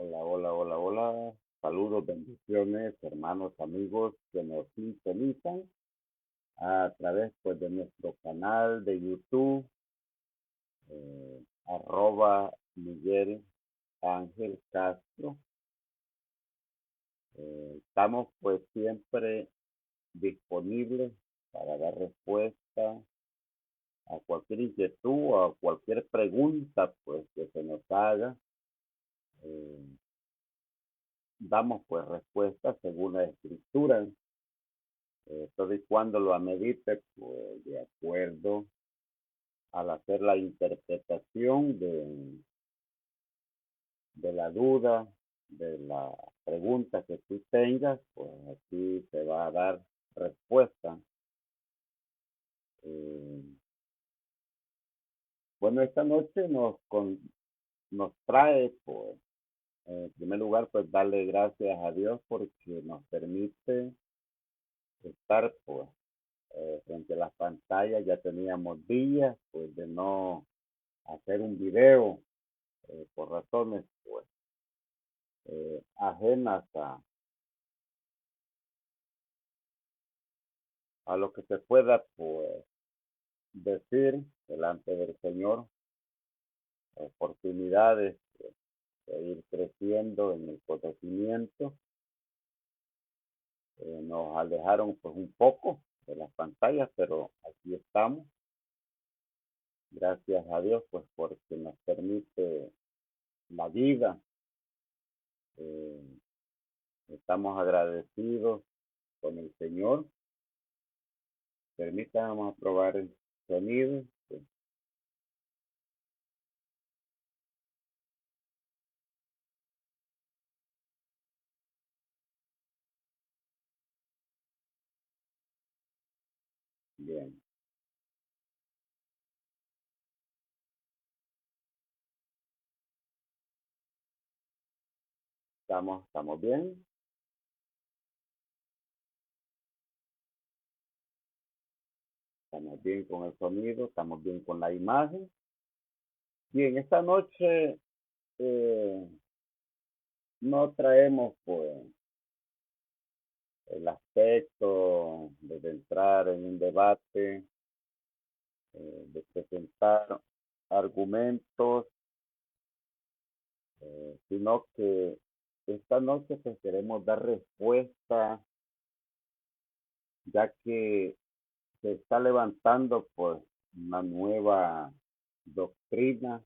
Hola, hola, hola, hola. Saludos, bendiciones, hermanos, amigos que nos sintonizan a través pues, de nuestro canal de YouTube, arroba Miguel Ángel Castro. Estamos pues siempre disponibles para dar respuesta a cualquier inquietud o a cualquier pregunta pues que se nos haga. Eh, Damos pues respuesta según la escritura. Todo y cuando lo amerite, pues de acuerdo al hacer la interpretación de la duda, de la pregunta que tú tengas, pues aquí te va a dar respuesta. Eh, bueno, esta noche nos trae, pues, en primer lugar, pues darle gracias a Dios porque nos permite estar, pues, frente a las pantallas. Ya teníamos días, pues, de no hacer un video por razones pues ajenas a lo que se pueda pues decir delante del Señor, oportunidades de ir creciendo en el conocimiento. Nos alejaron pues un poco de las pantallas, pero aquí estamos, gracias a Dios pues porque nos permite la vida. eh, Estamos agradecidos con el Señor. Permítame probar el sonido. Bien, estamos bien. Estamos bien con el sonido, estamos bien con la imagen. Bien, esta noche eh, no traemos pues el aspecto de entrar en un debate, de presentar argumentos, sino que esta noche pues queremos dar respuesta, ya que se está levantando pues una nueva doctrina,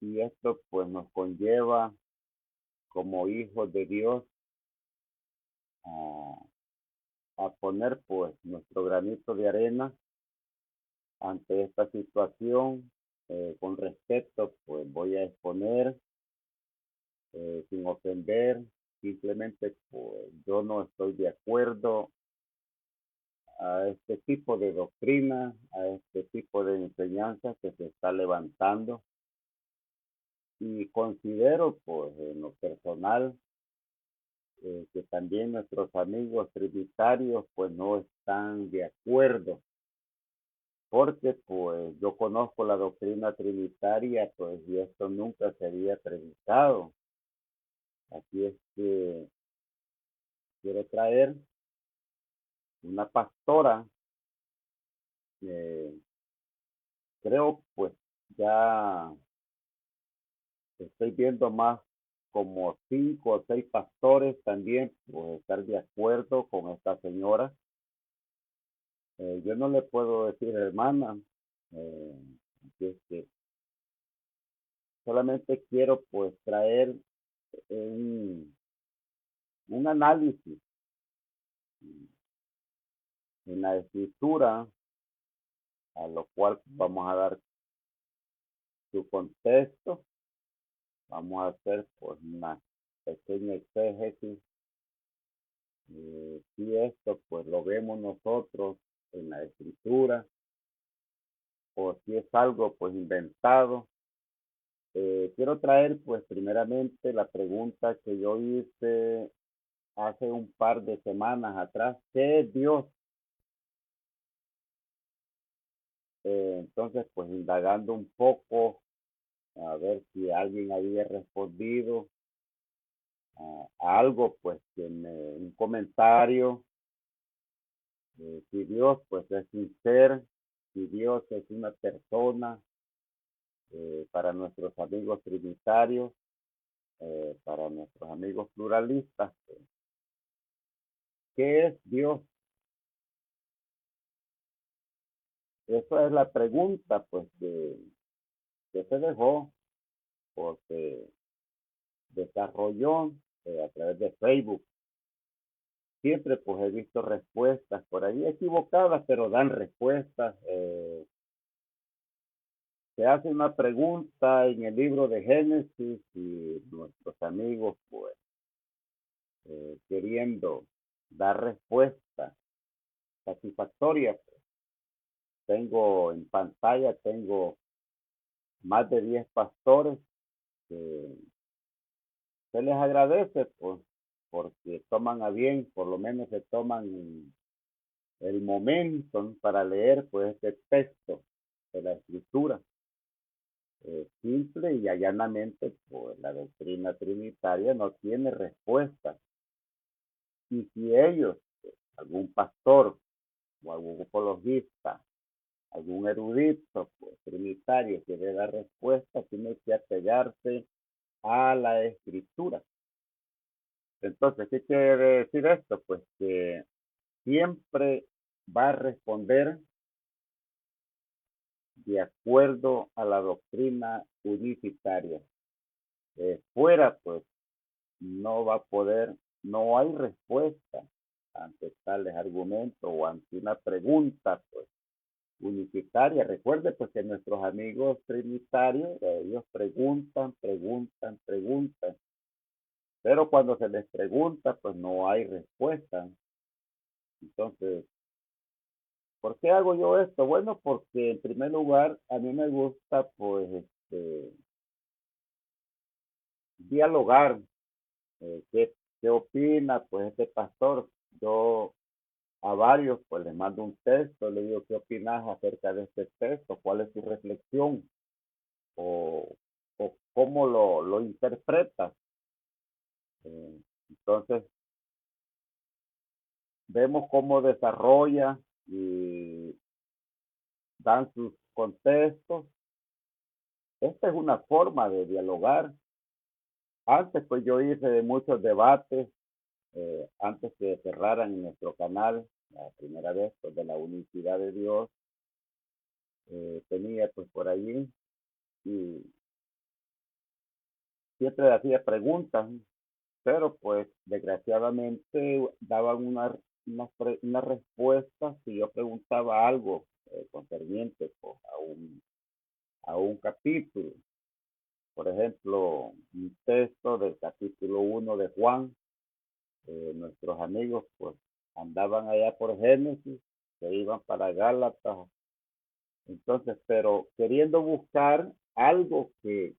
y esto pues nos conlleva como hijos de Dios a poner pues nuestro granito de arena ante esta situación. Con respeto pues voy a exponer, sin ofender. Simplemente pues yo no estoy de acuerdo a este tipo de doctrina, a este tipo de enseñanza que se está levantando, y considero pues en lo personal que también nuestros amigos trinitarios pues no están de acuerdo, porque pues yo conozco la doctrina trinitaria, pues, y esto nunca se había predicado. Así es que quiero traer una pastora, eh, creo pues ya estoy viendo más como 5 o 6 pastores también pues estar de acuerdo con esta señora. Yo no le puedo decir hermana, eh, así es que solamente quiero pues traer un, un análisis en la escritura, a lo cual vamos a dar su contexto. Vamos a hacer pues una pequeña exégesis. Si esto pues lo vemos nosotros en la escritura o si es algo pues inventado. Quiero traer pues primeramente la pregunta que yo hice hace un par de semanas atrás: ¿qué es Dios? Entonces pues indagando un poco a ver si alguien había respondido a algo, pues un comentario, si Dios pues es un ser, si Dios es una persona, para nuestros amigos trinitarios, para nuestros amigos pluralistas, ¿qué es Dios? Esa es la pregunta, pues, que se dejó, porque desarrolló a través de Facebook. Siempre, pues, he visto respuestas por ahí equivocadas, pero dan respuestas. Se hace una pregunta en el libro de Génesis y nuestros amigos, pues, queriendo dar respuesta satisfactoria. Tengo en pantalla, tengo más de 10 pastores que se les agradece, pues, porque toman a bien, por lo menos se toman el momento para leer, pues, este texto de la escritura. Simple y llanamente, pues, la doctrina trinitaria no tiene respuesta. Y si ellos, algún pastor o algún apologista, algún erudito, pues, trinitario quiere dar respuesta, tiene que apegarse a la escritura. Entonces, ¿qué quiere decir esto? Pues que siempre va a responder de acuerdo a la doctrina unitaria. Fuera, pues, no va a poder, no hay respuesta ante tales argumentos o ante una pregunta, pues, unitaria. Recuerde, pues, que nuestros amigos trinitarios, ellos preguntan, preguntan, preguntan, pero cuando se les pregunta, pues, no hay respuesta. Entonces, ¿por qué hago yo esto? Bueno, porque en primer lugar, a mí me gusta, pues, dialogar. ¿Qué opina, pues, este pastor? Yo a varios, pues, les mando un texto, le digo, ¿qué opinas acerca de este texto? ¿Cuál es tu reflexión? ¿O, o cómo lo interpretas? Entonces, vemos cómo desarrolla y dan sus contextos. Esta es una forma de dialogar. Antes, pues, yo hice muchos debates, antes que cerraran en nuestro canal, la primera vez, pues, de la unicidad de Dios, tenía, pues, por allí, y siempre hacía preguntas, pero, pues, desgraciadamente daban una respuesta si yo preguntaba algo concerniente, pues, a un capítulo. Por ejemplo, un texto del capítulo 1 de Juan. Nuestros amigos, pues, andaban allá por Génesis, se iban para Gálatas. Entonces, pero queriendo buscar algo que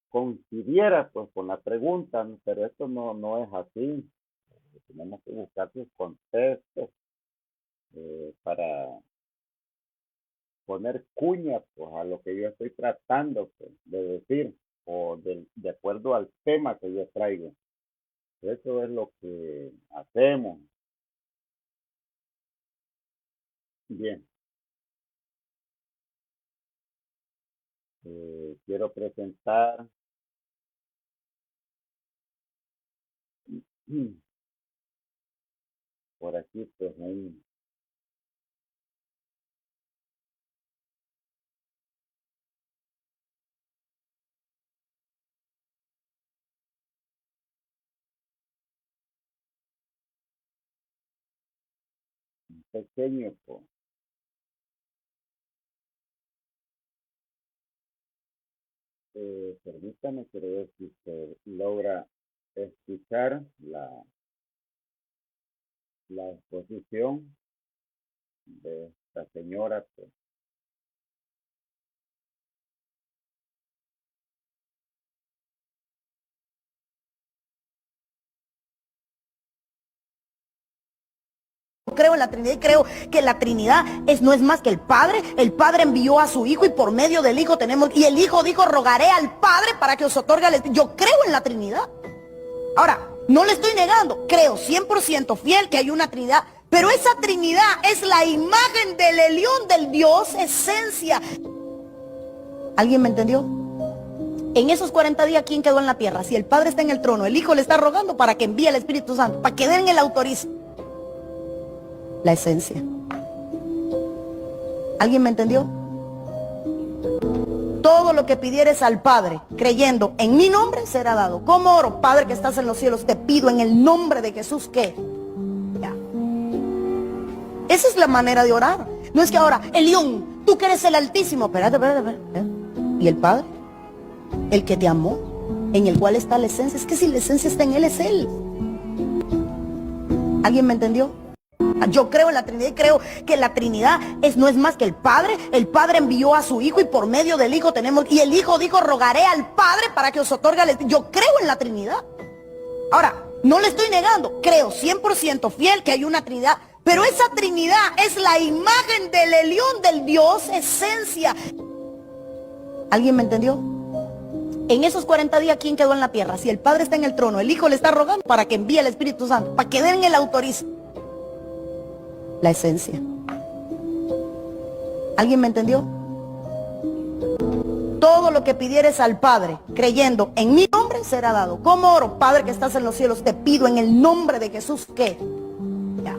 coincidiera, pues, con la pregunta, ¿no? Pero esto no es así. Tenemos que buscar sus contextos para poner cuña, pues, a lo que yo estoy tratando, pues, de decir, o de acuerdo al tema que yo traigo. Eso es lo que hacemos. Bien, quiero presentar por aquí, pues, un pequeño, pues, permítame, quiero ver si se logra escuchar la exposición de esta señora, pues. Creo en la Trinidad y creo que la Trinidad no es más que el Padre envió a su Hijo y por medio del Hijo tenemos, y el Hijo dijo, rogaré al Padre para que os otorgue el Espíritu. Yo creo en la Trinidad. Ahora, no le estoy negando, creo 100% fiel que hay una Trinidad, pero esa Trinidad es la imagen del Elión, del Dios esencia. ¿Alguien me entendió? En esos 40 días, ¿quién quedó en la tierra? Si el Padre está en el trono, el Hijo le está rogando para que envíe el Espíritu Santo, para que den el autorizo. La esencia. ¿Alguien me entendió? Todo lo que pidieres al Padre, creyendo en mi nombre, será dado. ¿Cómo oro? Padre que estás en los cielos, te pido en el nombre de Jesús que... Ya. Esa es la manera de orar. No es que ahora, Elión, tú que eres el Altísimo. Espérate. ¿Y el Padre? El que te amó, en el cual está la esencia. Es que si la esencia está en Él, es Él. ¿Alguien me entendió? Yo creo en la Trinidad y creo que la Trinidad no es más que el Padre envió a su Hijo y por medio del Hijo tenemos, y el Hijo dijo, rogaré al Padre para que os otorgue el Espíritu. Yo creo en la Trinidad. Ahora, no le estoy negando, creo 100% fiel que hay una Trinidad, pero esa Trinidad es la imagen del Elión, del Dios esencia. ¿Alguien me entendió? En esos 40 días, ¿quién quedó en la tierra? Si el Padre está en el trono, el Hijo le está rogando para que envíe el Espíritu Santo, para que den el autorizo. La esencia. ¿Alguien me entendió? Todo lo que pidieres al Padre, creyendo en mi nombre, será dado. ¿Cómo oro? Padre que estás en los cielos, te pido en el nombre de Jesús que... Ya.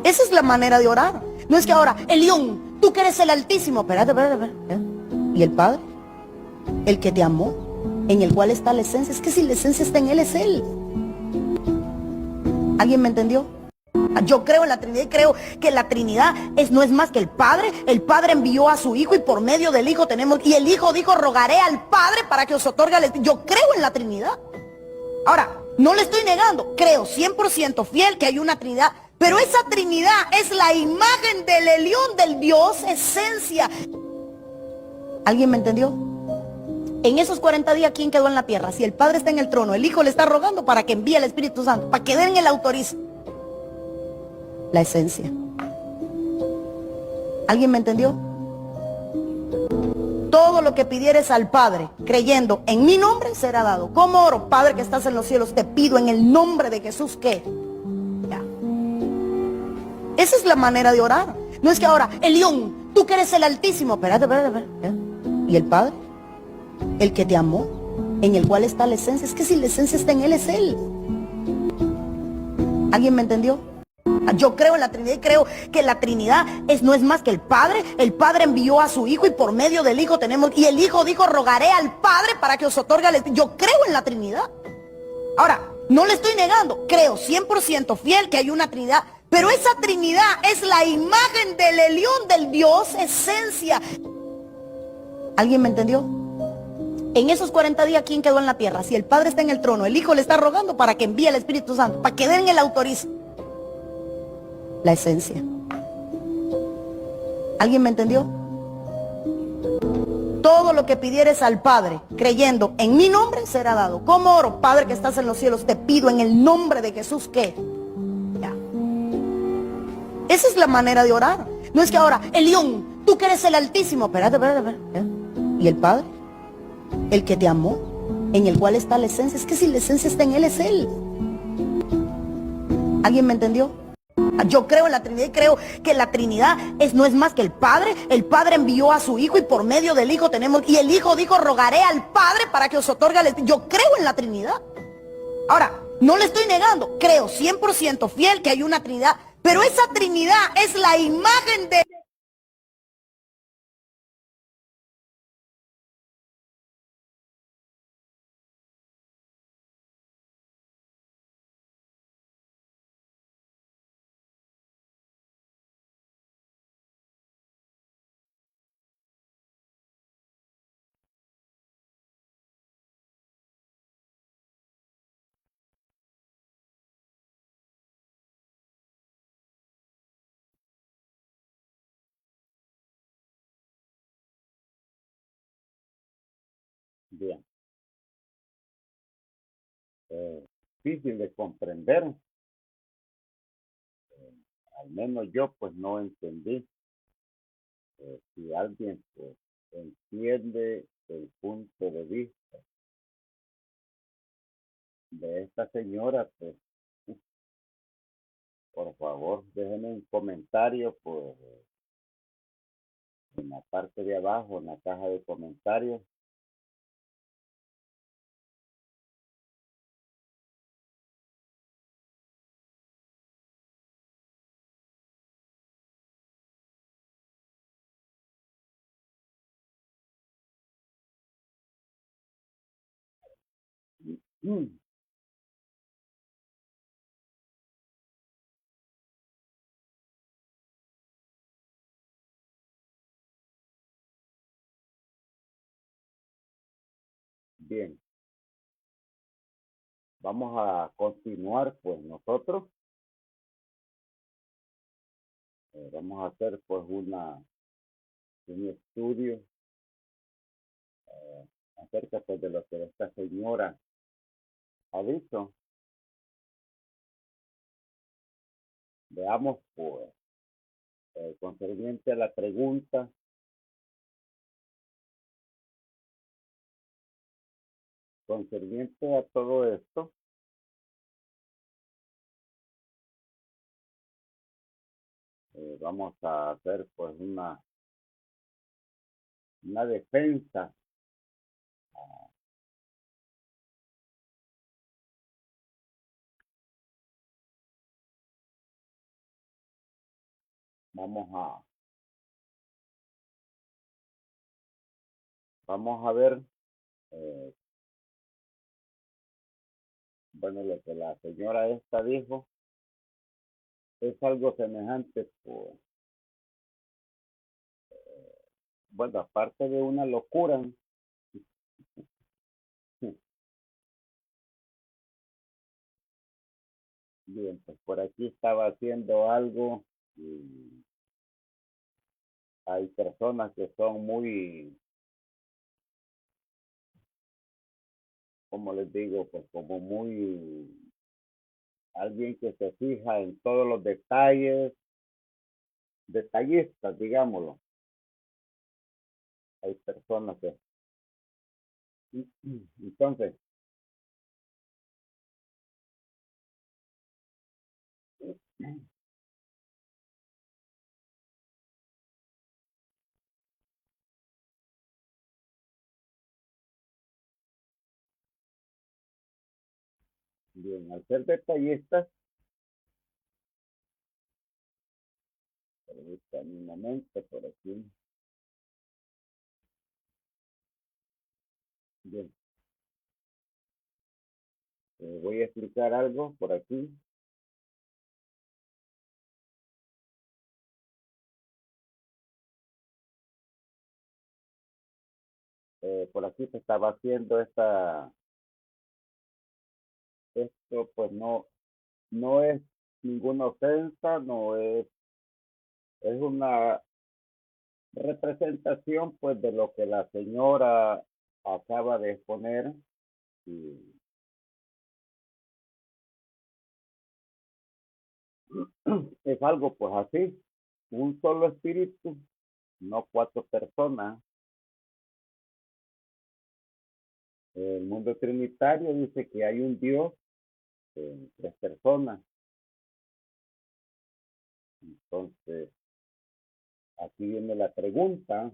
Esa es la manera de orar. No es que ahora, Elión, tú que eres el Altísimo. Espérate. ¿Y el Padre? El que te amó, en el cual está la esencia. Es que si la esencia está en Él, es Él. ¿Alguien me entendió? Yo creo en la Trinidad y creo que la Trinidad no es más que el Padre envió a su Hijo y por medio del Hijo tenemos, y el Hijo dijo, rogaré al Padre para que os otorgue el Espíritu. Yo creo en la Trinidad. Ahora, no le estoy negando, creo 100% fiel que hay una Trinidad, pero esa Trinidad es la imagen del Elión, del Dios esencia. ¿Alguien me entendió? En esos 40 días, ¿quién quedó en la tierra? Si el Padre está en el trono, el Hijo le está rogando para que envíe el Espíritu Santo, para que den el autorizo. La esencia. ¿Alguien me entendió? Todo lo que pidieres al Padre, creyendo en mi nombre, será dado. ¿Cómo oro? Padre que estás en los cielos, te pido en el nombre de Jesús que... Ya. Esa es la manera de orar. No es que ahora, Elión, tú que eres el Altísimo. Espérate. ¿Y el Padre? El que te amó, en el cual está la esencia. Es que si la esencia está en Él, es Él. ¿Alguien me entendió? Yo creo en la Trinidad y creo que la Trinidad no es más que el Padre envió a su Hijo y por medio del Hijo tenemos, y el Hijo dijo, rogaré al Padre para que os otorgue el Espíritu. Yo creo en la Trinidad. Ahora, no le estoy negando, creo 100% fiel que hay una Trinidad, pero esa Trinidad es la imagen del Elión, del Dios esencia. ¿Alguien me entendió? En esos 40 días, ¿quién quedó en la tierra? Si el Padre está en el trono, el Hijo le está rogando para que envíe el Espíritu Santo, para que den el autorizo. La esencia. ¿Alguien me entendió? Todo lo que pidieres al Padre, creyendo en mi nombre, será dado. ¿Cómo oro? Padre que estás en los cielos, te pido en el nombre de Jesús que... Ya. Esa es la manera de orar. No es que ahora, Elión, tú que eres el Altísimo. Espérate. ¿Y el Padre? El que te amó, en el cual está la esencia. Es que si la esencia está en Él, es Él. ¿Alguien me entendió? Yo creo en la Trinidad y creo que la Trinidad no es más que el Padre envió a su Hijo y por medio del Hijo tenemos, y el Hijo dijo, rogaré al Padre para que os otorgue el Espíritu. Yo creo en la Trinidad. Ahora, no le estoy negando, creo 100% fiel que hay una Trinidad, pero esa Trinidad es la imagen de... Bien. Difícil de comprender, al menos yo pues no entendí. Si alguien pues entiende el punto de vista de esta señora, pues por favor déjenme un comentario pues en la parte de abajo, en la caja de comentarios. Bien, vamos a continuar pues nosotros. Vamos a hacer pues un estudio acerca pues, de lo que esta señora ha dicho. Veamos pues, concerniente a la pregunta, concerniente a todo esto, vamos a hacer pues una defensa. Vamos a ver, eh, bueno, lo que la señora esta dijo es algo semejante, pues, bueno, aparte de una locura. Bien, pues por aquí estaba haciendo algo y hay personas que son muy, como les digo, pues como muy, alguien que se fija en todos los detalles, detallistas, digámoslo. Hay personas que, entonces, bien, al ser detallistas, permítanme un momento por aquí. Bien, voy a explicar algo por aquí. Por aquí se estaba haciendo esto pues no es ninguna ofensa, no es una representación pues de lo que la señora acaba de exponer y es algo pues así, un solo espíritu, no cuatro personas. El mundo trinitario dice que hay un Dios en tres personas. Entonces, aquí viene la pregunta.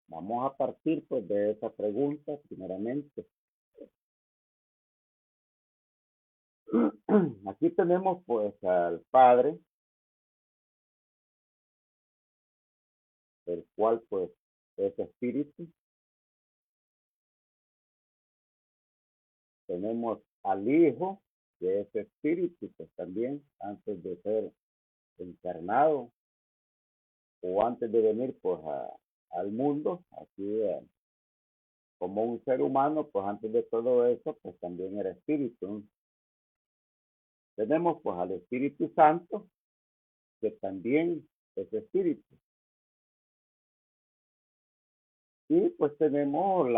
Vamos a partir pues de esa pregunta primeramente. Aquí tenemos pues al Padre, el cual pues es espíritu. Tenemos al Hijo, que es espíritu, pues también antes de ser encarnado o antes de venir pues al mundo, aquí como un ser humano, pues antes de todo eso, pues también era espíritu. Tenemos pues al Espíritu Santo, que también es espíritu. Y pues tenemos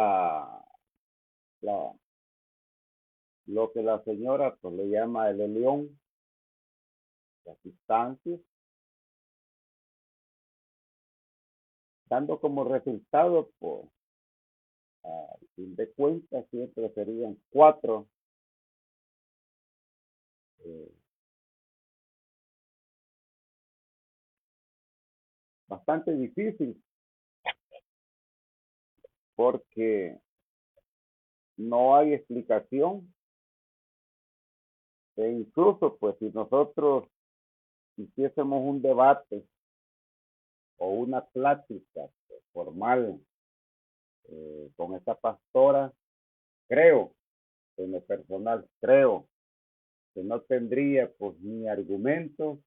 lo que la señora pues le llama el Elión, las instancias, dando como resultado, pues, a fin de cuentas, siempre serían 4. Bastante difícil porque no hay explicación e incluso pues si nosotros hiciésemos un debate o una plática pues, formal con esta pastora, creo, en lo personal, creo que no tendría pues ni argumentos,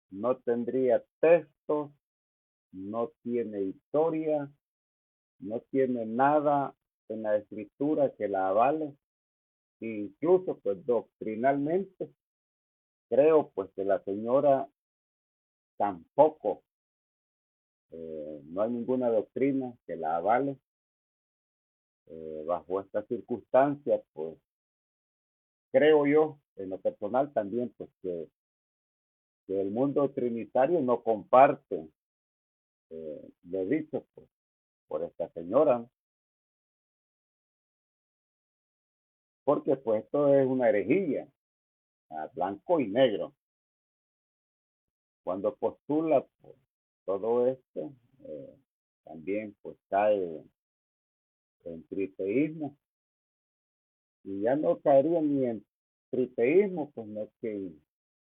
no tendría textos, no tiene historia, no tiene nada en la escritura que la avale, incluso pues doctrinalmente creo pues que la señora tampoco, no hay ninguna doctrina que la avale. Bajo estas circunstancias pues creo yo en lo personal también pues que el mundo trinitario no comparte lo dicho pues, por esta señora, porque pues esto es una herejía, blanco y negro. Cuando postula pues, todo esto, también pues cae en triteísmo, y ya no caería ni en triteísmo, pues no que en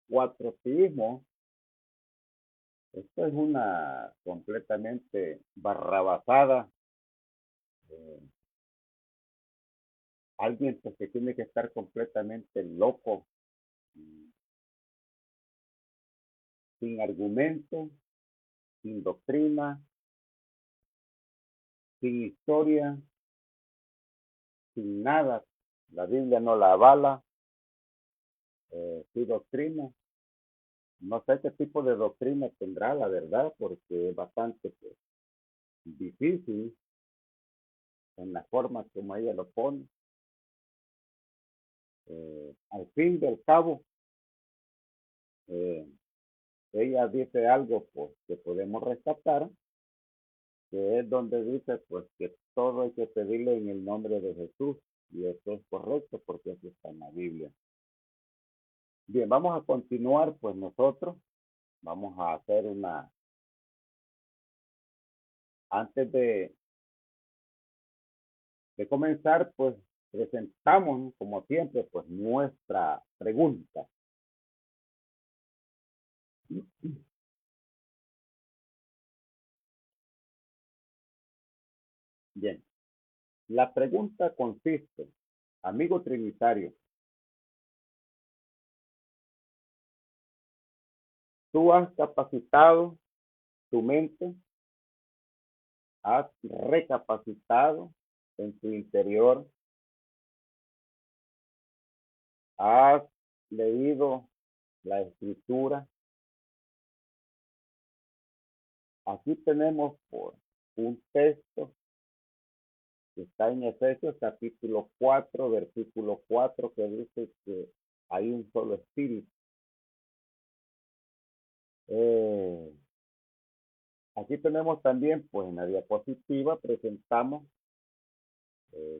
cuatroteísmo. Esto es una completamente barrabasada. Eh, Alguien pues que tiene que estar completamente loco, sin argumento, sin doctrina, sin historia, sin nada. La Biblia no la avala, su doctrina. No sé qué tipo de doctrina tendrá, la verdad, porque es bastante pues, difícil en la forma como ella lo pone. Al fin del cabo, eh, ella dice algo pues, que podemos rescatar, que es donde dice pues que todo hay que pedirle en el nombre de Jesús, y eso es correcto porque eso está en la Biblia. Bien, vamos a continuar pues nosotros, vamos a hacer antes de comenzar pues presentamos como siempre pues nuestra pregunta. Bien, la pregunta consiste, amigo trinitario, ¿tú has capacitado tu mente? ¿Has recapacitado en tu interior? ¿Has leído la escritura? Aquí tenemos por un texto que está en Efesios capítulo 4, versículo 4, que dice que hay un solo espíritu. Aquí tenemos también, pues en la diapositiva presentamos,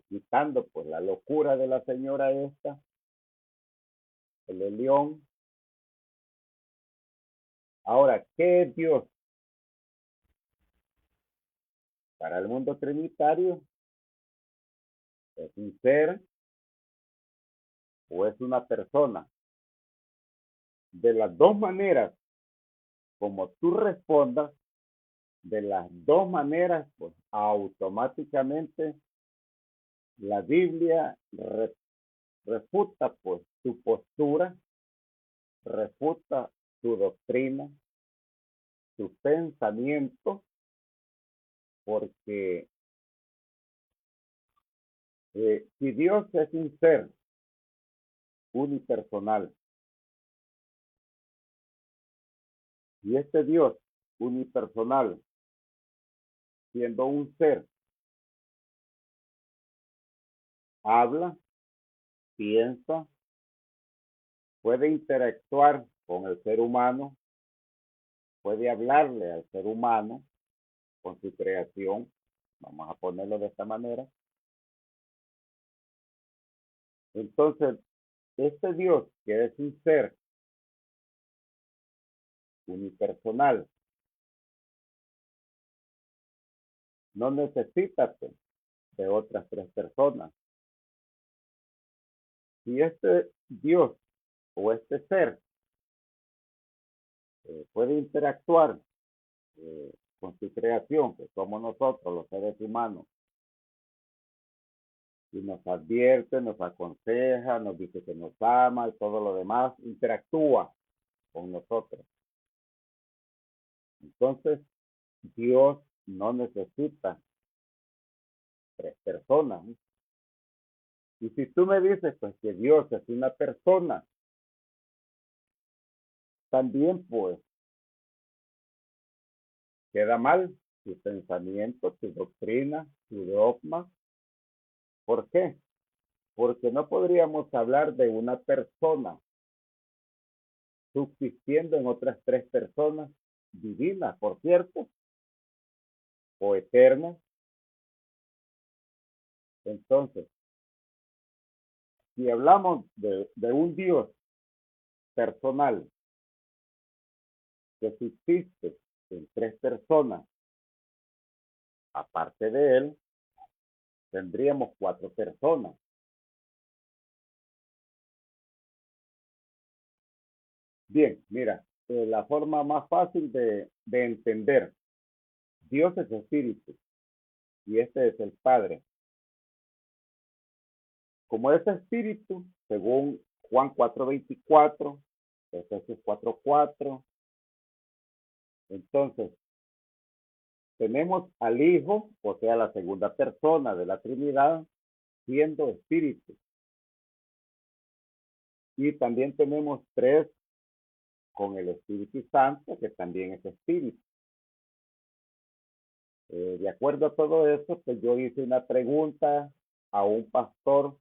quitando pues la locura de la señora esta, el león. Ahora, ¿qué es Dios? Para el mundo trinitario, ¿es un ser o es una persona? De las dos maneras, como tú respondas, de las dos maneras, pues automáticamente la Biblia refuta pues tu postura, refuta tu doctrina, tu pensamiento, porque si Dios es un ser unipersonal, y este Dios unipersonal, siendo un ser, habla, piensa, puede interactuar con el ser humano, puede hablarle al ser humano, con su creación, vamos a ponerlo de esta manera. Entonces, este Dios, que es un ser unipersonal, no necesita de otras tres personas. Si este Dios o este ser puede interactuar con su creación, que somos nosotros, los seres humanos, y nos advierte, nos aconseja, nos dice que nos ama y todo lo demás, interactúa con nosotros. Entonces, Dios no necesita tres personas. Y si tú me dices pues que Dios es una persona, también pues queda mal tu pensamiento, tu doctrina, tu dogma. ¿Por qué? Porque no podríamos hablar de una persona subsistiendo en otras tres personas divinas, por cierto, o eternas. Entonces, si hablamos de un Dios personal que subsiste en tres personas, aparte de él, tendríamos cuatro personas. Bien, mira, la forma más fácil de entender, Dios es espíritu y este es el Padre. Como es espíritu, según Juan 4:24, Efesios 4:4, entonces tenemos al Hijo, o sea, la segunda persona de la Trinidad, siendo espíritu. Y también tenemos tres con el Espíritu Santo, que también es espíritu. De acuerdo a todo eso, pues yo hice una pregunta a un pastor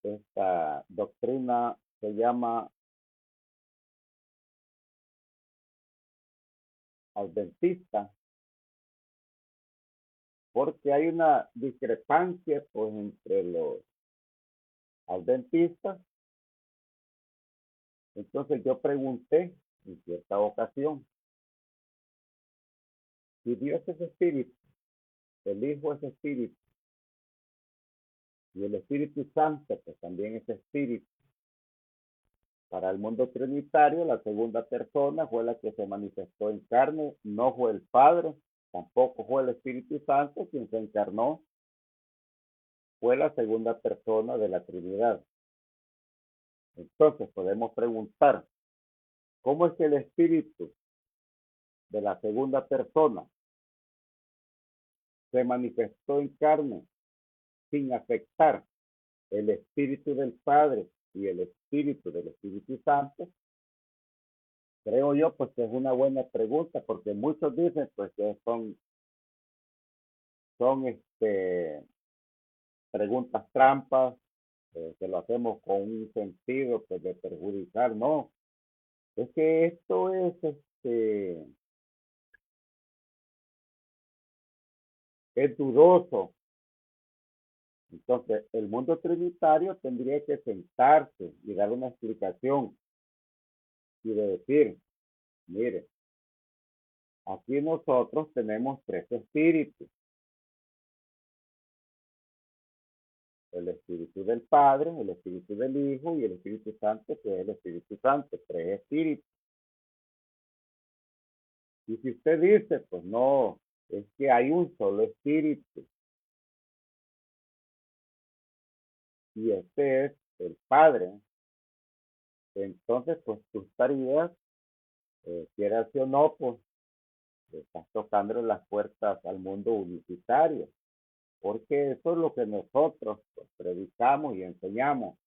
esta doctrina se llama adventista, porque hay una discrepancia pues entre los adventistas. Entonces yo pregunté en cierta ocasión, si Dios es espíritu, el Hijo es espíritu y el Espíritu Santo pues también es espíritu. Para el mundo trinitario, la segunda persona fue la que se manifestó en carne, no fue el Padre, tampoco fue el Espíritu Santo quien se encarnó, fue la segunda persona de la Trinidad. Entonces podemos preguntar, ¿cómo es que el Espíritu de la segunda persona se manifestó en carne sin afectar el Espíritu del Padre y el Espíritu del Espíritu Santo? Creo yo pues que es una buena pregunta, porque muchos dicen pues que son preguntas trampas, que lo hacemos con un sentido pues de perjudicar. No, es que esto es dudoso. Entonces, el mundo trinitario tendría que sentarse y dar una explicación y de decir, mire, aquí nosotros tenemos tres espíritus. El Espíritu del Padre, el Espíritu del Hijo y el Espíritu Santo, que es el Espíritu Santo, tres espíritus. Y si usted dice, pues no, es que hay un solo espíritu, y este es el Padre, entonces pues tú estarías, quieras o no, pues estás tocando las puertas al mundo unificitario, porque eso es lo que nosotros pues, predicamos y enseñamos,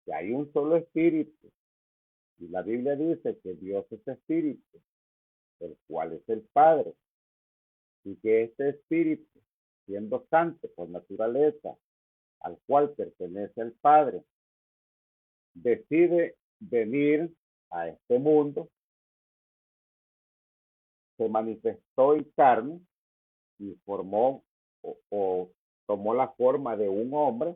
que hay un solo espíritu, y la Biblia dice que Dios es espíritu, el cual es el Padre, y que este espíritu, siendo santo por naturaleza, al cual pertenece el Padre, decide venir a este mundo, se manifestó en carne y formó o tomó la forma de un hombre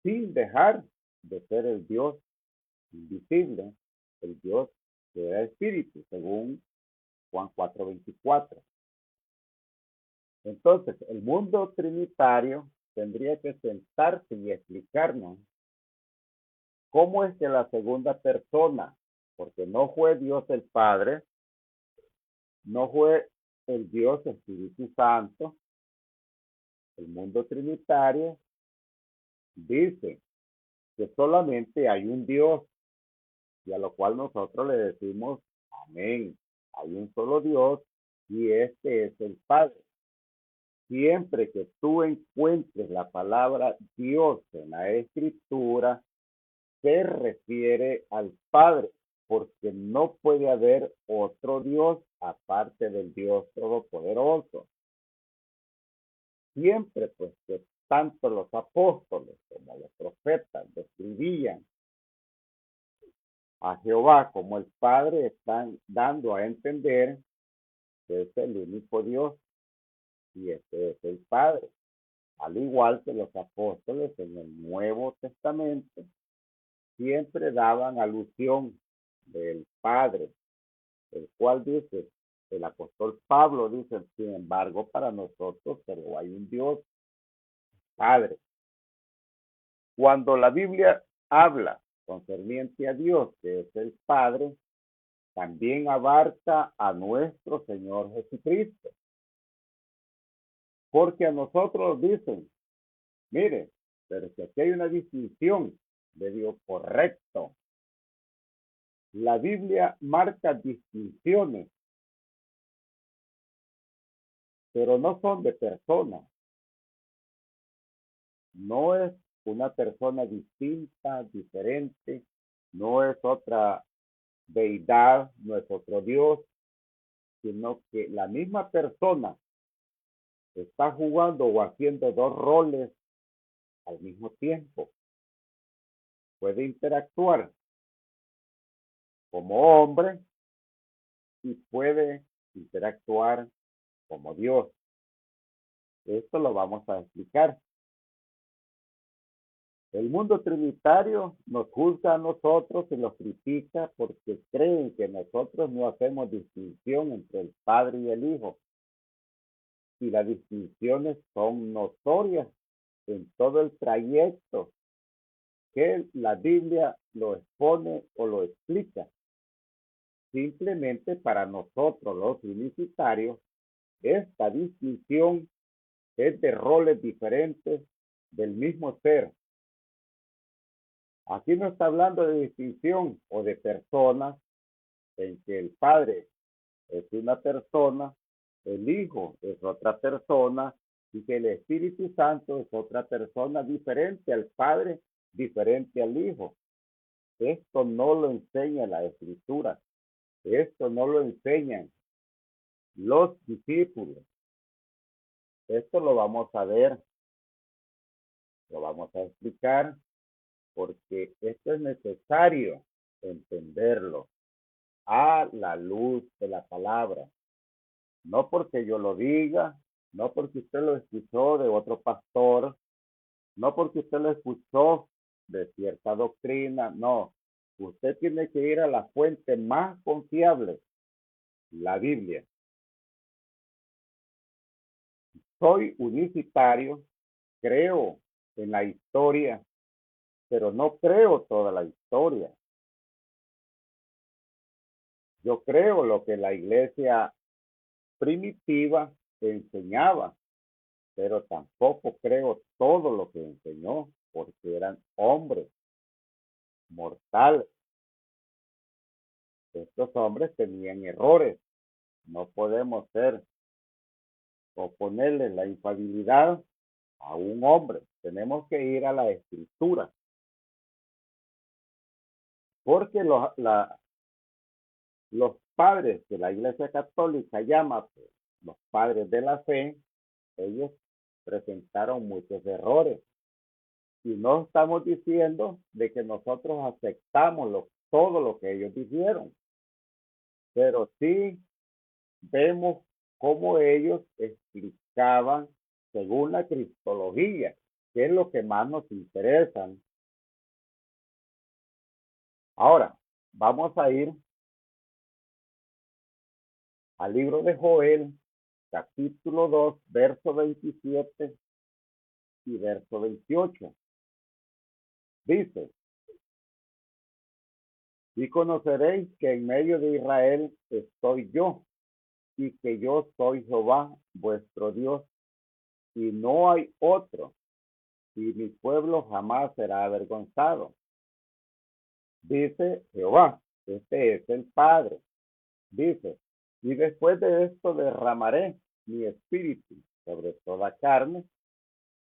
sin dejar de ser el Dios invisible, el Dios que era espíritu, según Juan 4:24. Entonces, el mundo trinitario tendría que sentarse y explicarnos cómo es que la segunda persona, porque no fue Dios el Padre, no fue el Dios Espíritu Santo, el mundo trinitario dice que solamente hay un Dios, y a lo cual nosotros le decimos amén. Hay un solo Dios y este es el Padre. Siempre que tú encuentres la palabra Dios en la Escritura, se refiere al Padre, porque no puede haber otro Dios aparte del Dios Todopoderoso. Siempre, pues, que tanto los apóstoles como los profetas describían a Jehová como el Padre, están dando a entender que es el único Dios y este es el Padre. Al igual que los apóstoles en el Nuevo Testamento siempre daban alusión del Padre, el cual dice, el apóstol Pablo dice, sin embargo, para nosotros solo hay un Dios, Padre. Cuando la Biblia habla concerniente a Dios, que es el Padre, también abarca a nuestro Señor Jesucristo. Porque a nosotros dicen, mire, pero si aquí hay una distinción, le digo, correcto. La Biblia marca distinciones, pero no son de personas. No es una persona distinta, diferente, no es otra deidad, no es otro Dios, sino que la misma persona está jugando o haciendo dos roles al mismo tiempo. Puede interactuar como hombre y puede interactuar como Dios. Esto lo vamos a explicar. El mundo trinitario nos juzga a nosotros y nos critica porque creen que nosotros no hacemos distinción entre el Padre y el Hijo. Y las distinciones son notorias en todo el trayecto que la Biblia lo expone o lo explica. Simplemente para nosotros los trinitarios, esta distinción es de roles diferentes del mismo ser. Aquí no está hablando de distinción o de personas en que el Padre es una persona, el Hijo es otra persona y que el Espíritu Santo es otra persona diferente al Padre, diferente al Hijo. Esto no lo enseña la Escritura. Esto no lo enseñan los discípulos. Esto lo vamos a ver, lo vamos a explicar, porque esto es necesario entenderlo a la luz de la palabra. No porque yo lo diga, no porque usted lo escuchó de otro pastor, no porque usted lo escuchó de cierta doctrina, no. Usted tiene que ir a la fuente más confiable, la Biblia. Soy unicitario, creo en la historia, pero no creo toda la historia. Yo creo lo que la iglesia primitiva enseñaba, pero tampoco creo todo lo que enseñó, porque eran hombres mortales. Estos hombres tenían errores. No podemos ser o ponerle la infalibilidad a un hombre. Tenemos que ir a la Escritura. Porque los padres que la Iglesia Católica llama pues, los padres de la fe, ellos presentaron muchos errores. Y no estamos diciendo de que nosotros aceptamos todo lo que ellos dijeron, pero sí vemos cómo ellos explicaban según la cristología, que es lo que más nos interesa. Ahora, vamos a ir al libro de Joel, capítulo 2, verso 27 y verso 28. Dice, y conoceréis que en medio de Israel estoy yo, y que yo soy Jehová, vuestro Dios, y no hay otro, y mi pueblo jamás será avergonzado. Dice Jehová, este es el Padre. Dice, y después de esto derramaré mi espíritu sobre toda carne,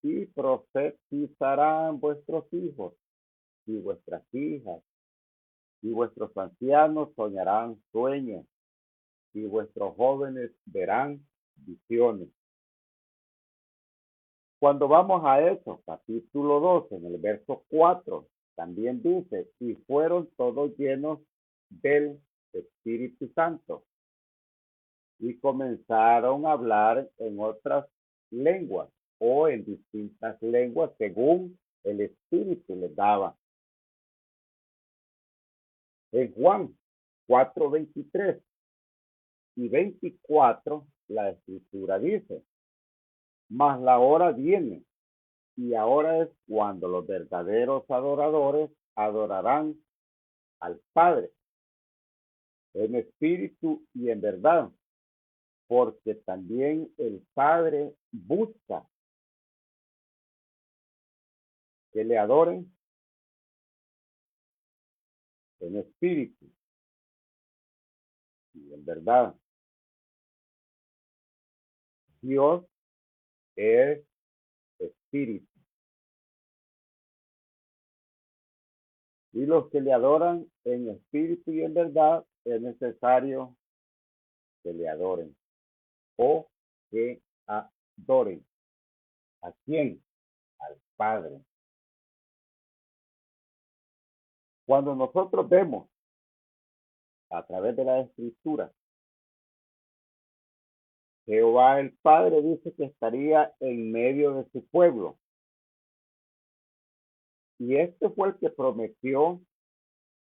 y profetizarán vuestros hijos y vuestras hijas, y vuestros ancianos soñarán sueños, y vuestros jóvenes verán visiones. Cuando vamos a eso, capítulo 2, en el verso 4, también dice, y fueron todos llenos del Espíritu Santo, y comenzaron a hablar en otras lenguas o en distintas lenguas según el Espíritu les daba. En Juan 4, 23 y 24, la Escritura dice, mas la hora viene, y ahora es cuando los verdaderos adoradores adorarán al Padre en espíritu y en verdad, porque también el Padre busca que le adoren en espíritu y en verdad. Dios es espíritu. Y los que le adoran en espíritu y en verdad, es necesario que le adoren o que adoren. ¿A quién? Al Padre. Cuando nosotros vemos a través de la Escritura, Jehová el Padre dice que estaría en medio de su pueblo. Y este fue el que prometió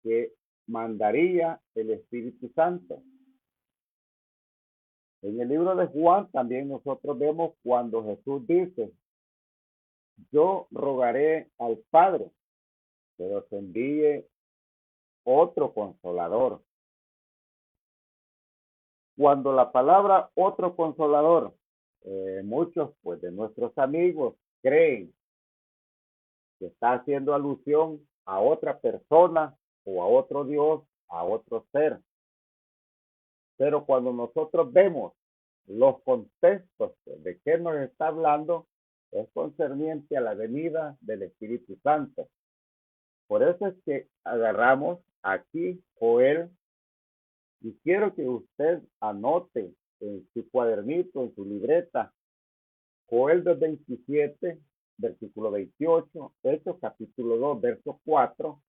que mandaría el Espíritu Santo. En el libro de Juan también nosotros vemos cuando Jesús dice, yo rogaré al Padre que os envíe otro consolador. Cuando la palabra otro consolador, muchos pues de nuestros amigos creen que está haciendo alusión a otra persona o a otro Dios, a otro ser. Pero cuando nosotros vemos los contextos de qué nos está hablando, es concerniente a la venida del Espíritu Santo. Por eso es que agarramos aquí Joel, y quiero que usted anote en su cuadernito, en su libreta, Joel 2:27, versículo 28, Hechos capítulo 2, verso 4,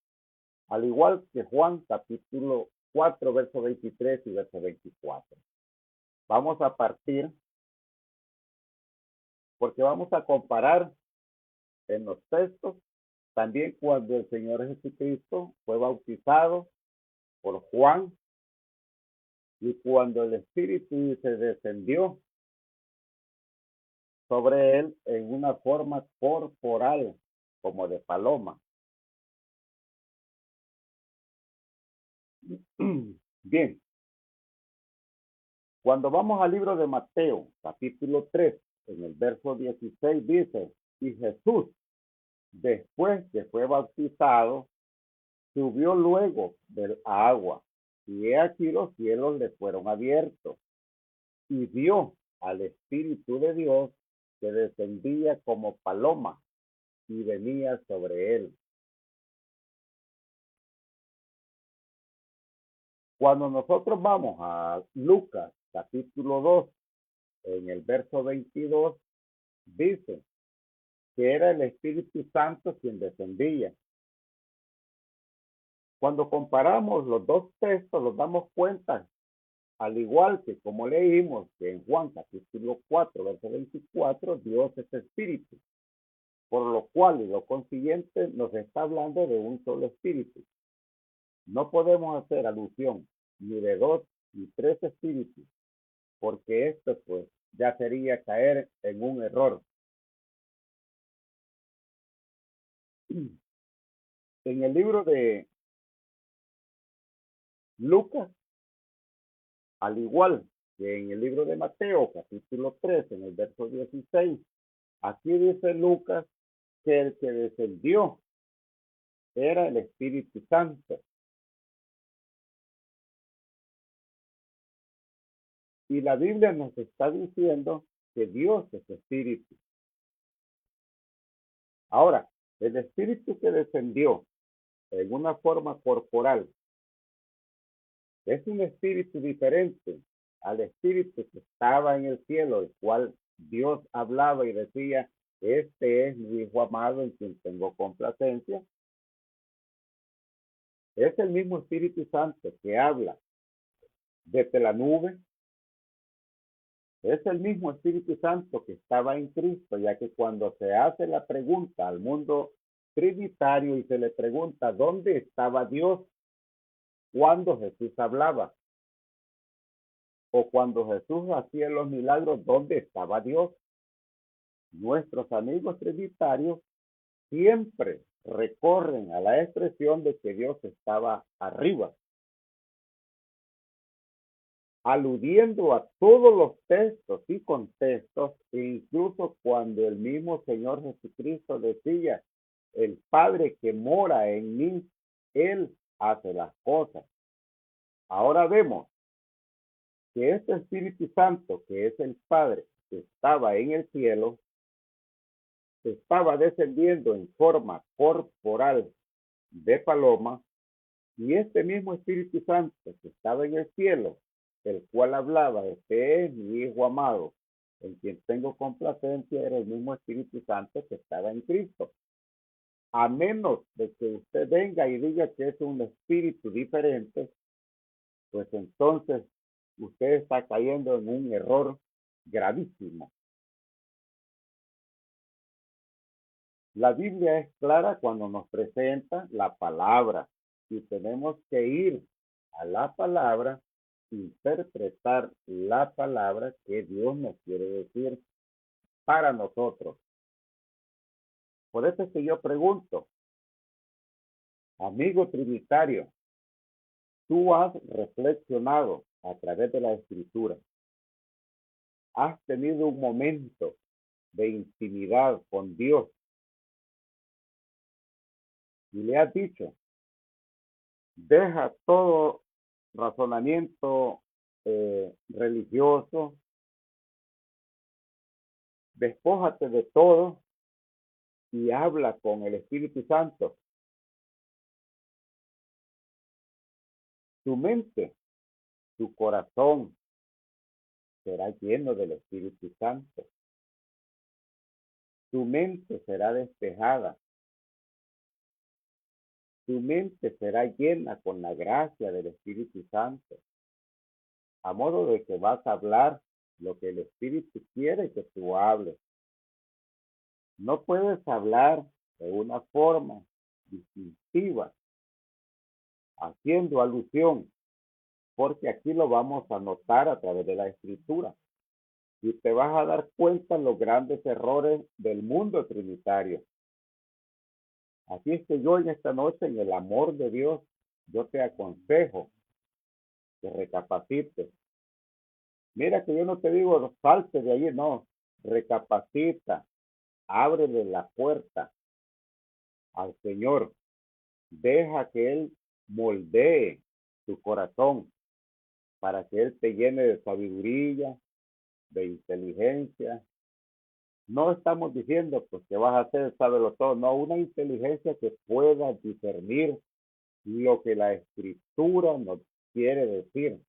al igual que Juan capítulo 4, verso 23 y verso 24. Vamos a partir, porque vamos a comparar en los textos, también cuando el Señor Jesucristo fue bautizado por Juan y cuando el Espíritu se descendió sobre él en una forma corporal, como de paloma. Bien, cuando vamos al libro de Mateo, capítulo 3, en el verso 16 dice, y Jesús, después que fue bautizado, subió luego del agua, y he aquí los cielos le fueron abiertos, y vio al Espíritu de Dios que descendía como paloma y venía sobre él. Cuando nosotros vamos a Lucas capítulo 2, en el verso 22, dice que era el Espíritu Santo quien descendía. Cuando comparamos los dos textos, nos damos cuenta, al igual que como leímos que en Juan capítulo 4, verso 24, Dios es espíritu, por lo cual y lo consiguiente nos está hablando de un solo espíritu. No podemos hacer alusión ni de dos ni tres espíritus, porque esto pues ya sería caer en un error. En el libro de Lucas, al igual que en el libro de Mateo, capítulo 3, en el verso 16, aquí dice Lucas que el que descendió era el Espíritu Santo. Y la Biblia nos está diciendo que Dios es espíritu. Ahora, el espíritu que descendió en una forma corporal es un espíritu diferente al espíritu que estaba en el cielo, el cual Dios hablaba y decía, este es mi hijo amado en quien tengo complacencia. Es el mismo Espíritu Santo que habla desde la nube. Es el mismo Espíritu Santo que estaba en Cristo, ya que cuando se hace la pregunta al mundo trinitario y se le pregunta dónde estaba Dios cuando Jesús hablaba, o cuando Jesús hacía los milagros, ¿dónde estaba Dios? Nuestros amigos trinitarios siempre recorren a la expresión de que Dios estaba arriba, aludiendo a todos los textos y contextos, e incluso cuando el mismo Señor Jesucristo decía, el Padre que mora en mí, Él hace las cosas. Ahora vemos que este Espíritu Santo, que es el Padre, que estaba en el cielo, estaba descendiendo en forma corporal de paloma, y este mismo Espíritu Santo que estaba en el cielo, el cual hablaba, este es mi Hijo amado, en quien tengo complacencia, era el mismo Espíritu Santo que estaba en Cristo. A menos de que usted venga y diga que es un espíritu diferente, pues entonces usted está cayendo en un error gravísimo. La Biblia es clara cuando nos presenta la palabra y tenemos que ir a la palabra, interpretar la palabra que Dios nos quiere decir para nosotros. Por eso es que yo pregunto, amigo trinitario, tú has reflexionado a través de la Escritura, has tenido un momento de intimidad con Dios y le has dicho, deja todo razonamiento religioso, despójate de todo y habla con el Espíritu Santo. Tu mente, tu corazón será lleno del Espíritu Santo. Tu mente será despejada. Tu mente será llena con la gracia del Espíritu Santo. A modo de que vas a hablar lo que el Espíritu quiere que tú hables. No puedes hablar de una forma distintiva, haciendo alusión, porque aquí lo vamos a notar a través de la Escritura. Y te vas a dar cuenta de los grandes errores del mundo trinitario. Así es que yo en esta noche, en el amor de Dios, yo te aconsejo que recapacites. Mira que yo no te digo salte de allí, no. Recapacita, ábrele la puerta al Señor. Deja que Él moldee tu corazón para que Él te llene de sabiduría, de inteligencia. No estamos diciendo pues que vas a hacer sábelo todo, no, una inteligencia que pueda discernir lo que la Escritura nos quiere decir.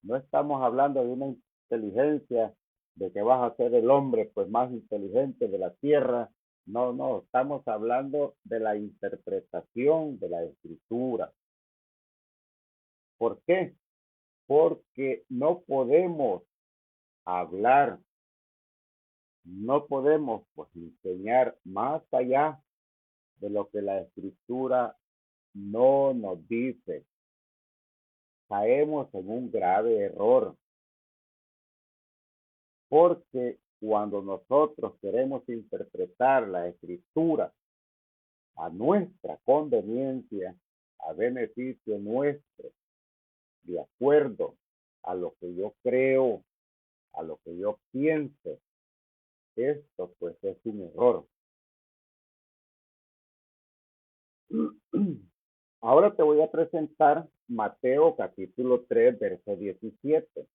No estamos hablando de una inteligencia de que vas a ser el hombre pues más inteligente de la tierra No, no, estamos hablando de la interpretación de la escritura. ¿Por qué? Porque no podemos hablar, no podemos pues enseñar más allá de lo que la escritura no nos dice. Caemos en un grave error, porque cuando nosotros queremos interpretar la escritura a nuestra conveniencia, a beneficio nuestro, de acuerdo a lo que yo creo, a lo que yo pienso, esto pues es un error. Ahora te voy a presentar Mateo capítulo 3, verso 17.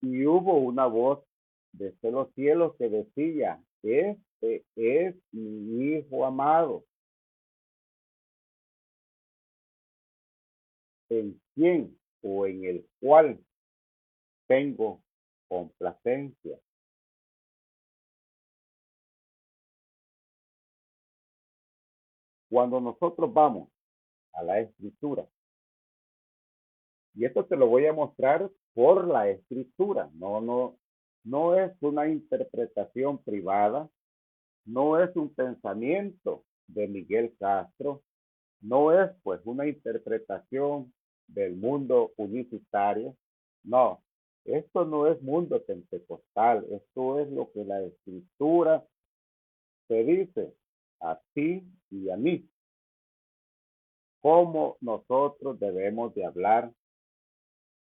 Y hubo una voz desde los cielos que decía, este es mi Hijo amado, en quien o en el cual tengo complacencia. Cuando nosotros vamos a la escritura, y esto te lo voy a mostrar por la escritura, no es una interpretación privada, no es un pensamiento de Miguel Castro, no es pues una interpretación del mundo universitario, no, esto no es mundo pentecostal, esto es lo que la escritura te dice a ti y a mí, cómo nosotros debemos de hablar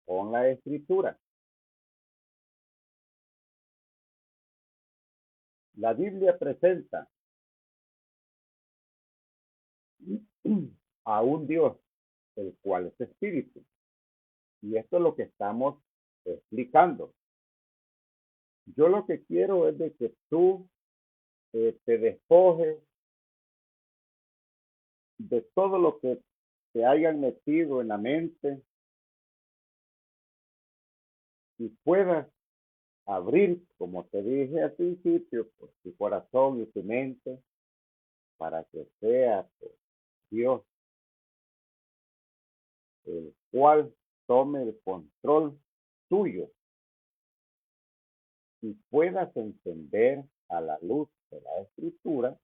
con la escritura. La Biblia presenta a un Dios, el cual es espíritu. Y esto es lo que estamos explicando. Yo lo que quiero es de que tú te despojes de todo lo que te hayan metido en la mente y puedas abrir, como te dije al principio, pues, tu corazón y tu mente para que sea pues, Dios el cual tome el control tuyo y puedas entender a la luz de la escritura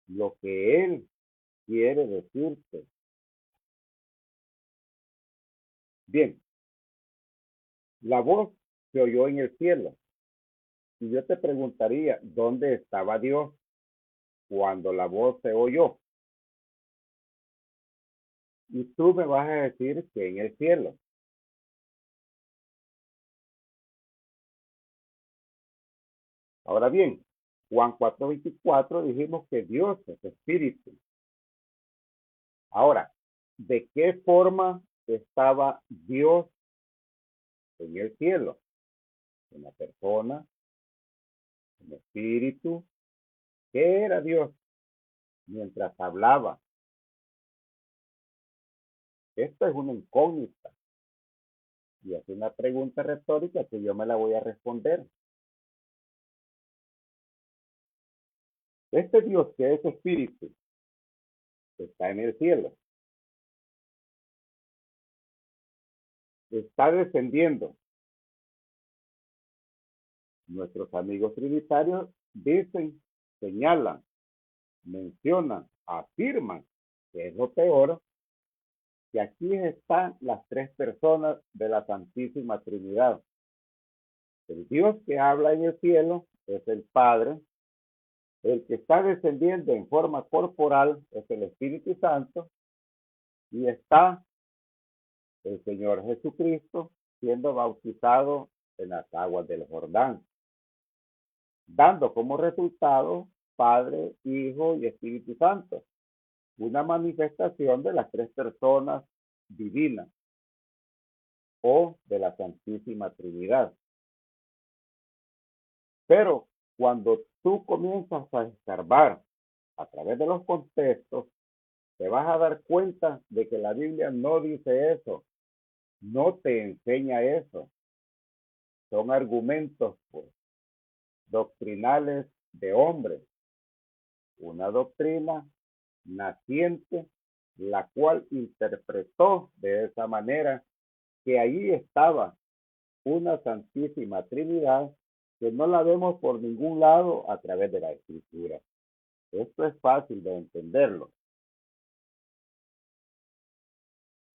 lo que Él quiere decirte. Bien, la voz se oyó en el cielo y yo te preguntaría, ¿dónde estaba Dios cuando la voz se oyó? Y tú me vas a decir que en el cielo. Ahora bien, Juan 4:24 dijimos que Dios es espíritu. Ahora, ¿de qué forma estaba Dios en el cielo? Una persona, un espíritu. ¿Qué era Dios mientras hablaba? Esto es una incógnita y es una pregunta retórica que yo me la voy a responder. Este Dios que es espíritu está en el cielo, está descendiendo. Nuestros amigos trinitarios dicen, señalan, mencionan, afirman, que es lo peor, que aquí están las tres personas de la Santísima Trinidad. El Dios que habla en el cielo es el Padre, el que está descendiendo en forma corporal es el Espíritu Santo y está el Señor Jesucristo siendo bautizado en las aguas del Jordán, dando como resultado Padre, Hijo y Espíritu Santo, una manifestación de las tres personas divinas o de la Santísima Trinidad. Pero cuando tú comienzas a escarbar a través de los contextos, te vas a dar cuenta de que la Biblia no dice eso, no te enseña eso. Son argumentos pues, doctrinales de hombres, una doctrina naciente, la cual interpretó de esa manera que allí estaba una Santísima Trinidad que no la vemos por ningún lado a través de la Escritura. Esto es fácil de entenderlo.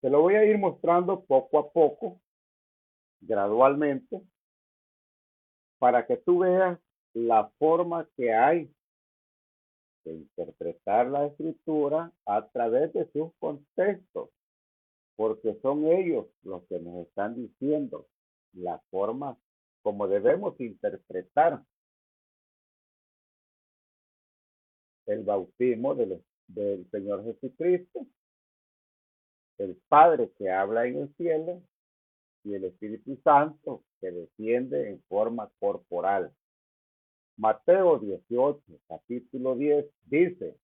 Te lo voy a ir mostrando poco a poco, gradualmente, para que tú veas la forma que hay de interpretar la Escritura a través de sus contextos, porque son ellos los que nos están diciendo la forma como debemos interpretar el bautismo del Señor Jesucristo, el Padre que habla en el cielo y el Espíritu Santo que desciende en forma corporal. Mateo 18, capítulo 10, dice,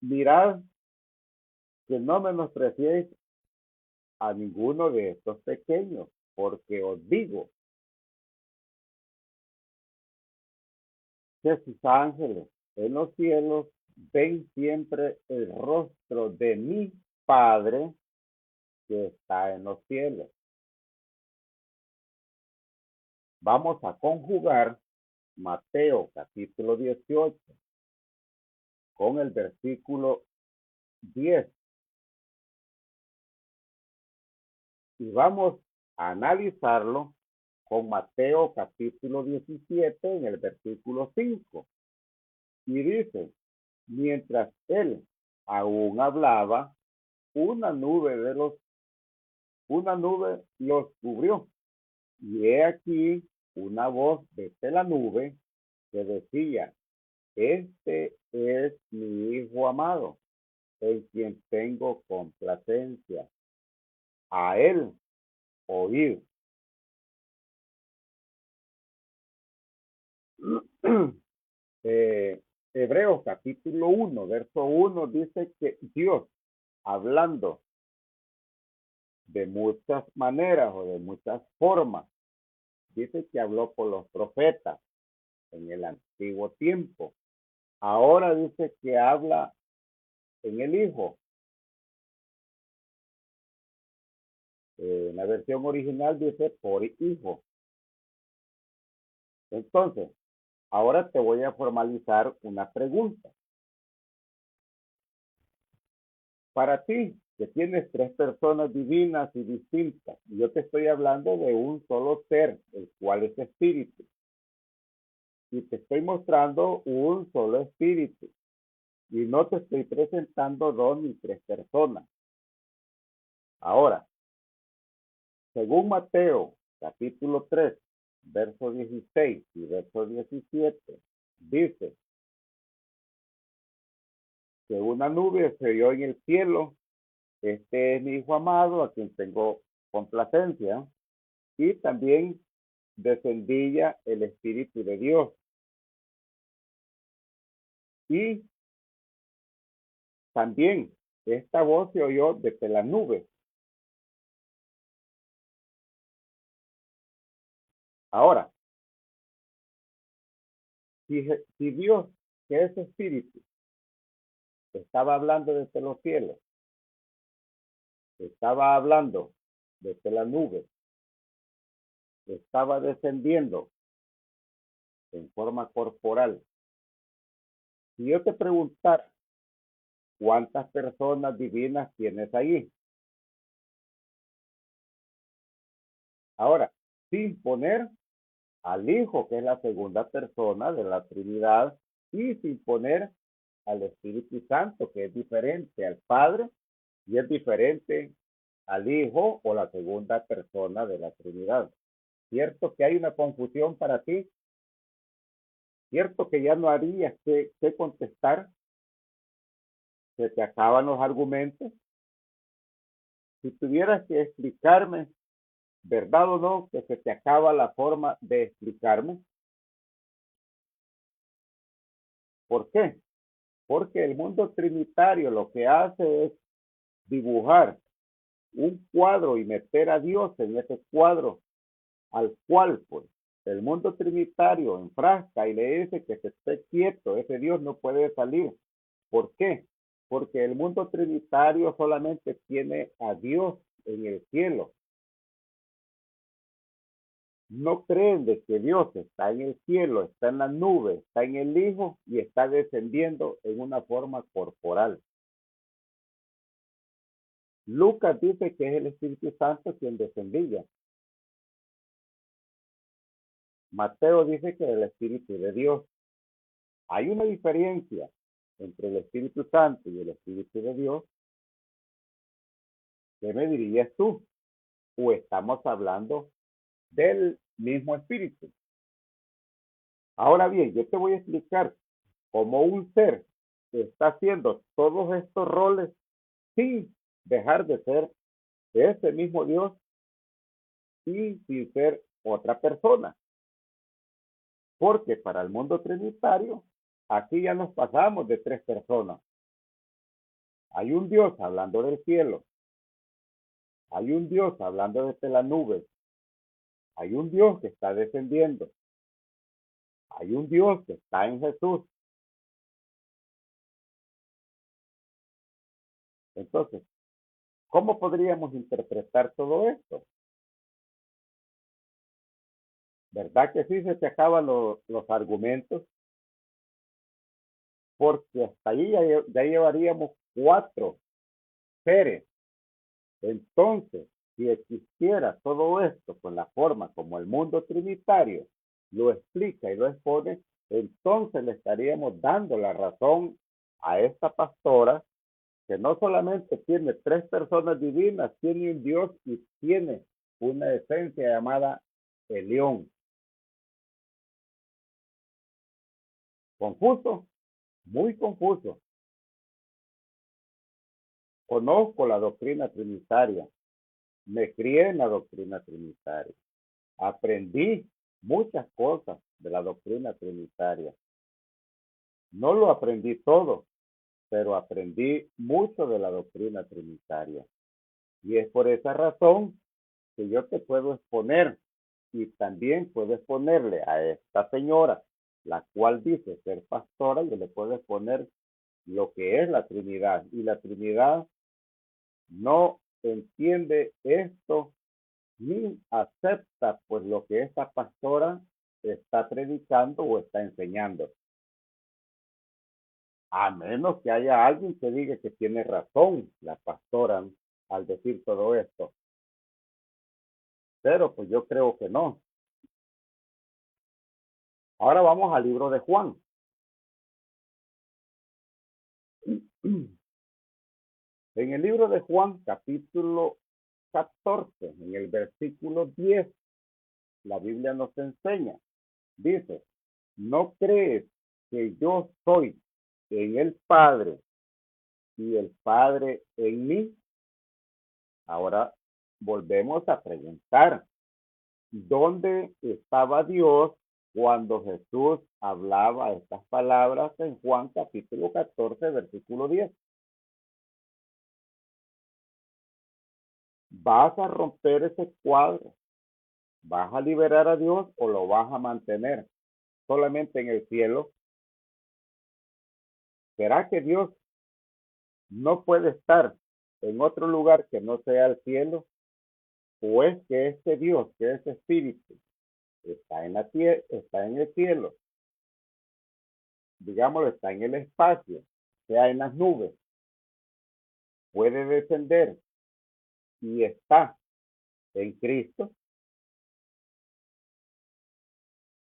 mirad que no menospreciéis a ninguno de estos pequeños, porque os digo que sus ángeles en los cielos ven siempre el rostro de mi Padre que está en los cielos. Vamos a conjugar Mateo capítulo 18 con el versículo 10 y vamos a analizarlo con Mateo capítulo 17 en el versículo 5. Y dice, mientras él aún hablaba, una nube los cubrió. Y he aquí una voz desde la nube que decía, este es mi Hijo amado, en quien tengo complacencia. A él oír. Hebreos capítulo 1, verso 1 dice que Dios, hablando de muchas maneras o de muchas formas, dice que habló por los profetas en el antiguo tiempo. Ahora dice que habla en el Hijo. En la versión original dice por Hijo. Entonces, ahora te voy a formalizar una pregunta. Para ti, que tienes tres personas divinas y distintas, yo te estoy hablando de un solo ser, el cual es espíritu. Y te estoy mostrando un solo espíritu. Y no te estoy presentando dos ni tres personas. Ahora, según Mateo, capítulo 3, verso 16 y verso 17, dice que una nube se oyó en el cielo, este es mi Hijo amado, a quien tengo complacencia, y también descendía el Espíritu de Dios. Y también esta voz se oyó desde la nube. Ahora, si Dios, que es Espíritu, estaba hablando desde los cielos, estaba hablando desde la nube, estaba descendiendo en forma corporal. Si yo te preguntara cuántas personas divinas tienes ahí, ahora, sin poner al Hijo, que es la segunda persona de la Trinidad, y sin poner al Espíritu Santo, que es diferente al Padre y es diferente al Hijo o la segunda persona de la Trinidad. ¿Cierto que hay una confusión para ti? ¿Cierto que ya no harías que contestar? ¿Se te acaban los argumentos? Si tuvieras que explicarme, ¿verdad o no, que se te acaba la forma de explicarme? ¿Por qué? Porque el mundo trinitario lo que hace es dibujar un cuadro y meter a Dios en ese cuadro, al cual pues el mundo trinitario enfrasca y le dice que se esté quieto, ese Dios no puede salir. ¿Por qué? Porque el mundo trinitario solamente tiene a Dios en el cielo. No creen de que Dios está en el cielo, está en la nube, está en el Hijo y está descendiendo en una forma corporal. Lucas dice que es el Espíritu Santo quien descendía. Mateo dice que es el Espíritu de Dios. Hay una diferencia entre el Espíritu Santo y el Espíritu de Dios. ¿Qué me dirías tú? ¿O estamos hablando del mismo Espíritu? Ahora bien, yo te voy a explicar cómo un ser está haciendo todos estos roles sin dejar de ser ese mismo Dios y sin ser otra persona. Porque para el mundo trinitario, aquí ya nos pasamos de tres personas. Hay un Dios hablando del cielo. Hay un Dios hablando desde la nube. Hay un Dios que está descendiendo. Hay un Dios que está en Jesús. Entonces, ¿cómo podríamos interpretar todo esto? ¿Verdad que sí se te acaban los argumentos? Porque hasta ahí ya llevaríamos 4 seres. Entonces, si existiera todo esto con la forma como el mundo trinitario lo explica y lo expone, entonces le estaríamos dando la razón a esta pastora que no solamente tiene 3 personas divinas, tiene un Dios y tiene una esencia llamada el león. ¿Confuso? Muy confuso. Conozco la doctrina trinitaria, me crié en la doctrina trinitaria, aprendí muchas cosas de la doctrina trinitaria. No lo aprendí todo, pero aprendí mucho de la doctrina trinitaria. Y es por esa razón que yo te puedo exponer y también puedo exponerle a esta señora, la cual dice ser pastora, yo le puedo exponer lo que es la Trinidad. Y la Trinidad no entiende esto ni acepta pues lo que esta pastora está predicando o está enseñando. A menos que haya alguien que diga que tiene razón la pastora al decir todo esto. Pero pues yo creo que no. Ahora vamos al libro de Juan. En el libro de Juan, capítulo 14, en el versículo 10, la Biblia nos enseña, dice, ¿no crees que yo soy en el Padre y el Padre en mí? Ahora volvemos a preguntar, ¿dónde estaba Dios cuando Jesús hablaba estas palabras en Juan capítulo 14, versículo 10? ¿Vas a romper ese cuadro? ¿Vas a liberar a Dios o lo vas a mantener solamente en el cielo? ¿Será que Dios no puede estar en otro lugar que no sea el cielo? ¿O es que este Dios, que es espíritu, está en la tierra, está en el cielo? Digámoslo, está en el espacio, sea en las nubes, puede descender y está en Cristo.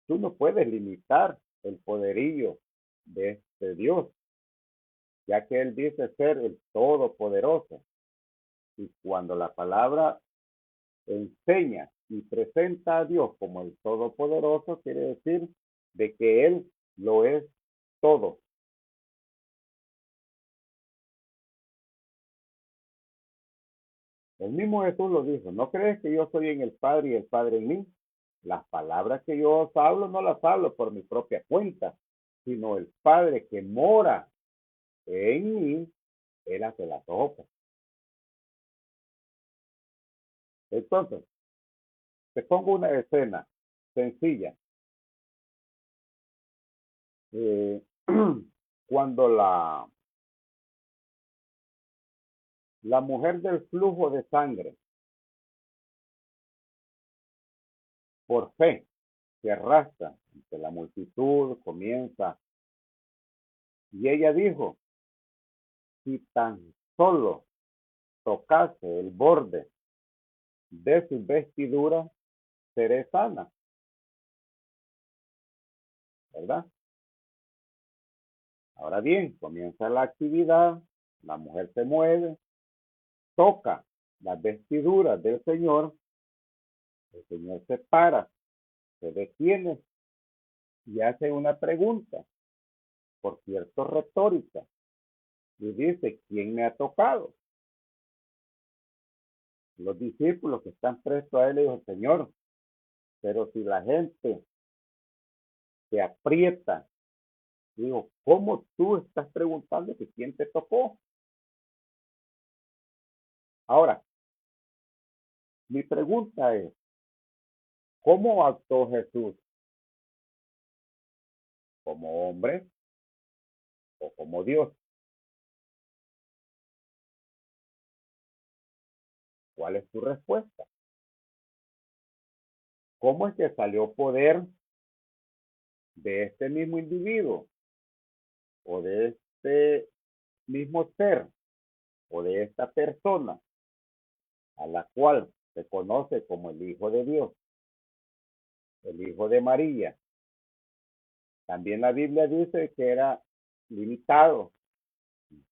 Tú no puedes limitar el poderío de este Dios, ya que Él dice ser el Todopoderoso. Y cuando la palabra enseña y presenta a Dios como el Todopoderoso, quiere decir de que Él lo es todo. El mismo Jesús lo dijo, ¿no crees que yo soy en el Padre y el Padre en mí? Las palabras que yo os hablo no las hablo por mi propia cuenta, sino el Padre que mora en mí, Él hace las obras. Entonces, te pongo una escena. sencilla. Cuando la mujer del flujo de sangre, por fe, se arrastra entre la multitud, comienza, y ella dijo, si tan solo tocase el borde de su vestidura, seré sana, ¿verdad? Ahora bien, comienza la actividad, la mujer se mueve, toca las vestiduras del Señor, el Señor se para, se detiene y hace una pregunta, por cierto retórica, y dice, ¿quién me ha tocado? Los discípulos que están prestos a él le dijo, Señor, pero si la gente se aprieta, digo, ¿cómo tú estás preguntando que quién te tocó? Ahora, mi pregunta es, ¿cómo actuó Jesús? ¿Como hombre o como Dios? ¿Cuál es tu respuesta? ¿Cómo es que salió poder de este mismo individuo o de este mismo ser o de esta persona a la cual se conoce como el Hijo de Dios, el Hijo de María? También la Biblia dice que era limitado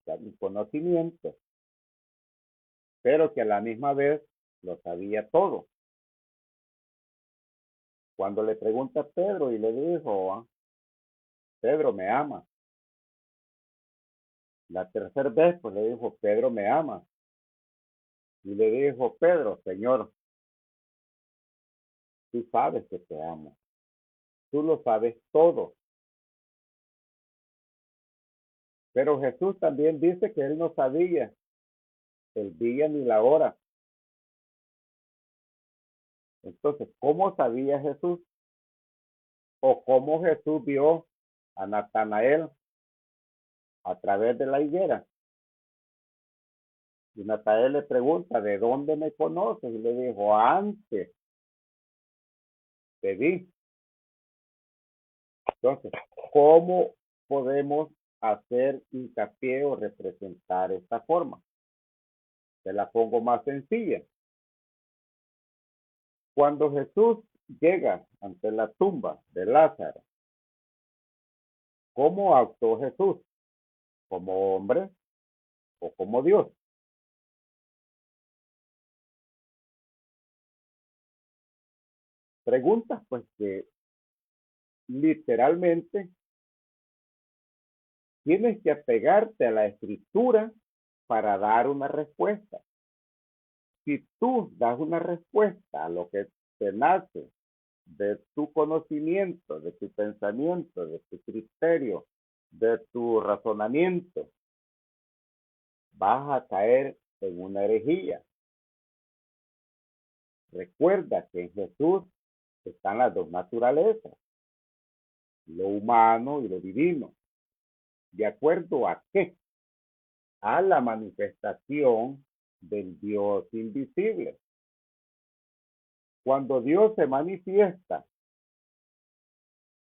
en conocimiento, pero que a la misma vez lo sabía todo. Cuando le pregunta a Pedro y le dijo, Pedro, ¿me ama? La tercera vez, pues le dijo, Pedro, ¿me ama? Y le dijo, Pedro, Señor, tú sabes que te amo. Tú lo sabes todo. Pero Jesús también dice que él no sabía el día ni la hora. Entonces, ¿cómo sabía Jesús? ¿O cómo Jesús vio a Natanael a través de la higuera? Y Natanael le pregunta, ¿de dónde me conoces? Y le dijo, antes te vi. Entonces, ¿cómo podemos hacer hincapié o representar esta forma? Se la pongo más sencilla. Cuando Jesús llega ante la tumba de Lázaro, ¿cómo actuó Jesús? ¿Como hombre o como Dios? Preguntas pues que literalmente tienes que apegarte a la escritura para dar una respuesta. Si tú das una respuesta a lo que te nace de tu conocimiento, de tu pensamiento, de tu criterio, de tu razonamiento, vas a caer en una herejía. Recuerda que en Jesús están las dos naturalezas, lo humano y lo divino. ¿De acuerdo a qué? A la manifestación del Dios invisible. Cuando Dios se manifiesta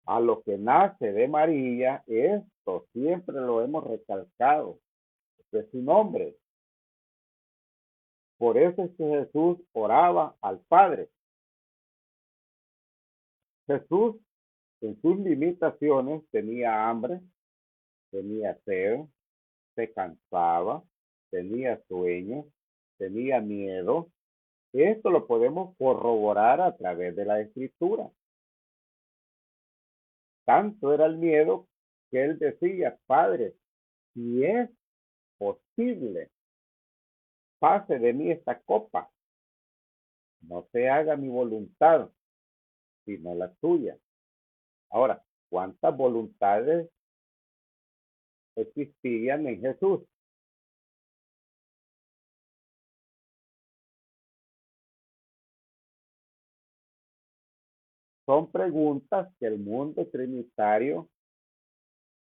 a lo que nace de María, esto siempre lo hemos recalcado, es su nombre. Por eso es que Jesús oraba al Padre. Jesús, en sus limitaciones, tenía hambre, tenía sed, se cansaba, tenía sueño, tenía miedo. Esto lo podemos corroborar a través de la Escritura. Tanto era el miedo que él decía, Padre, si es posible, pase de mí esta copa. No se haga mi voluntad, sino la tuya. Ahora, ¿cuántas voluntades existían en Jesús? son preguntas que el mundo trinitario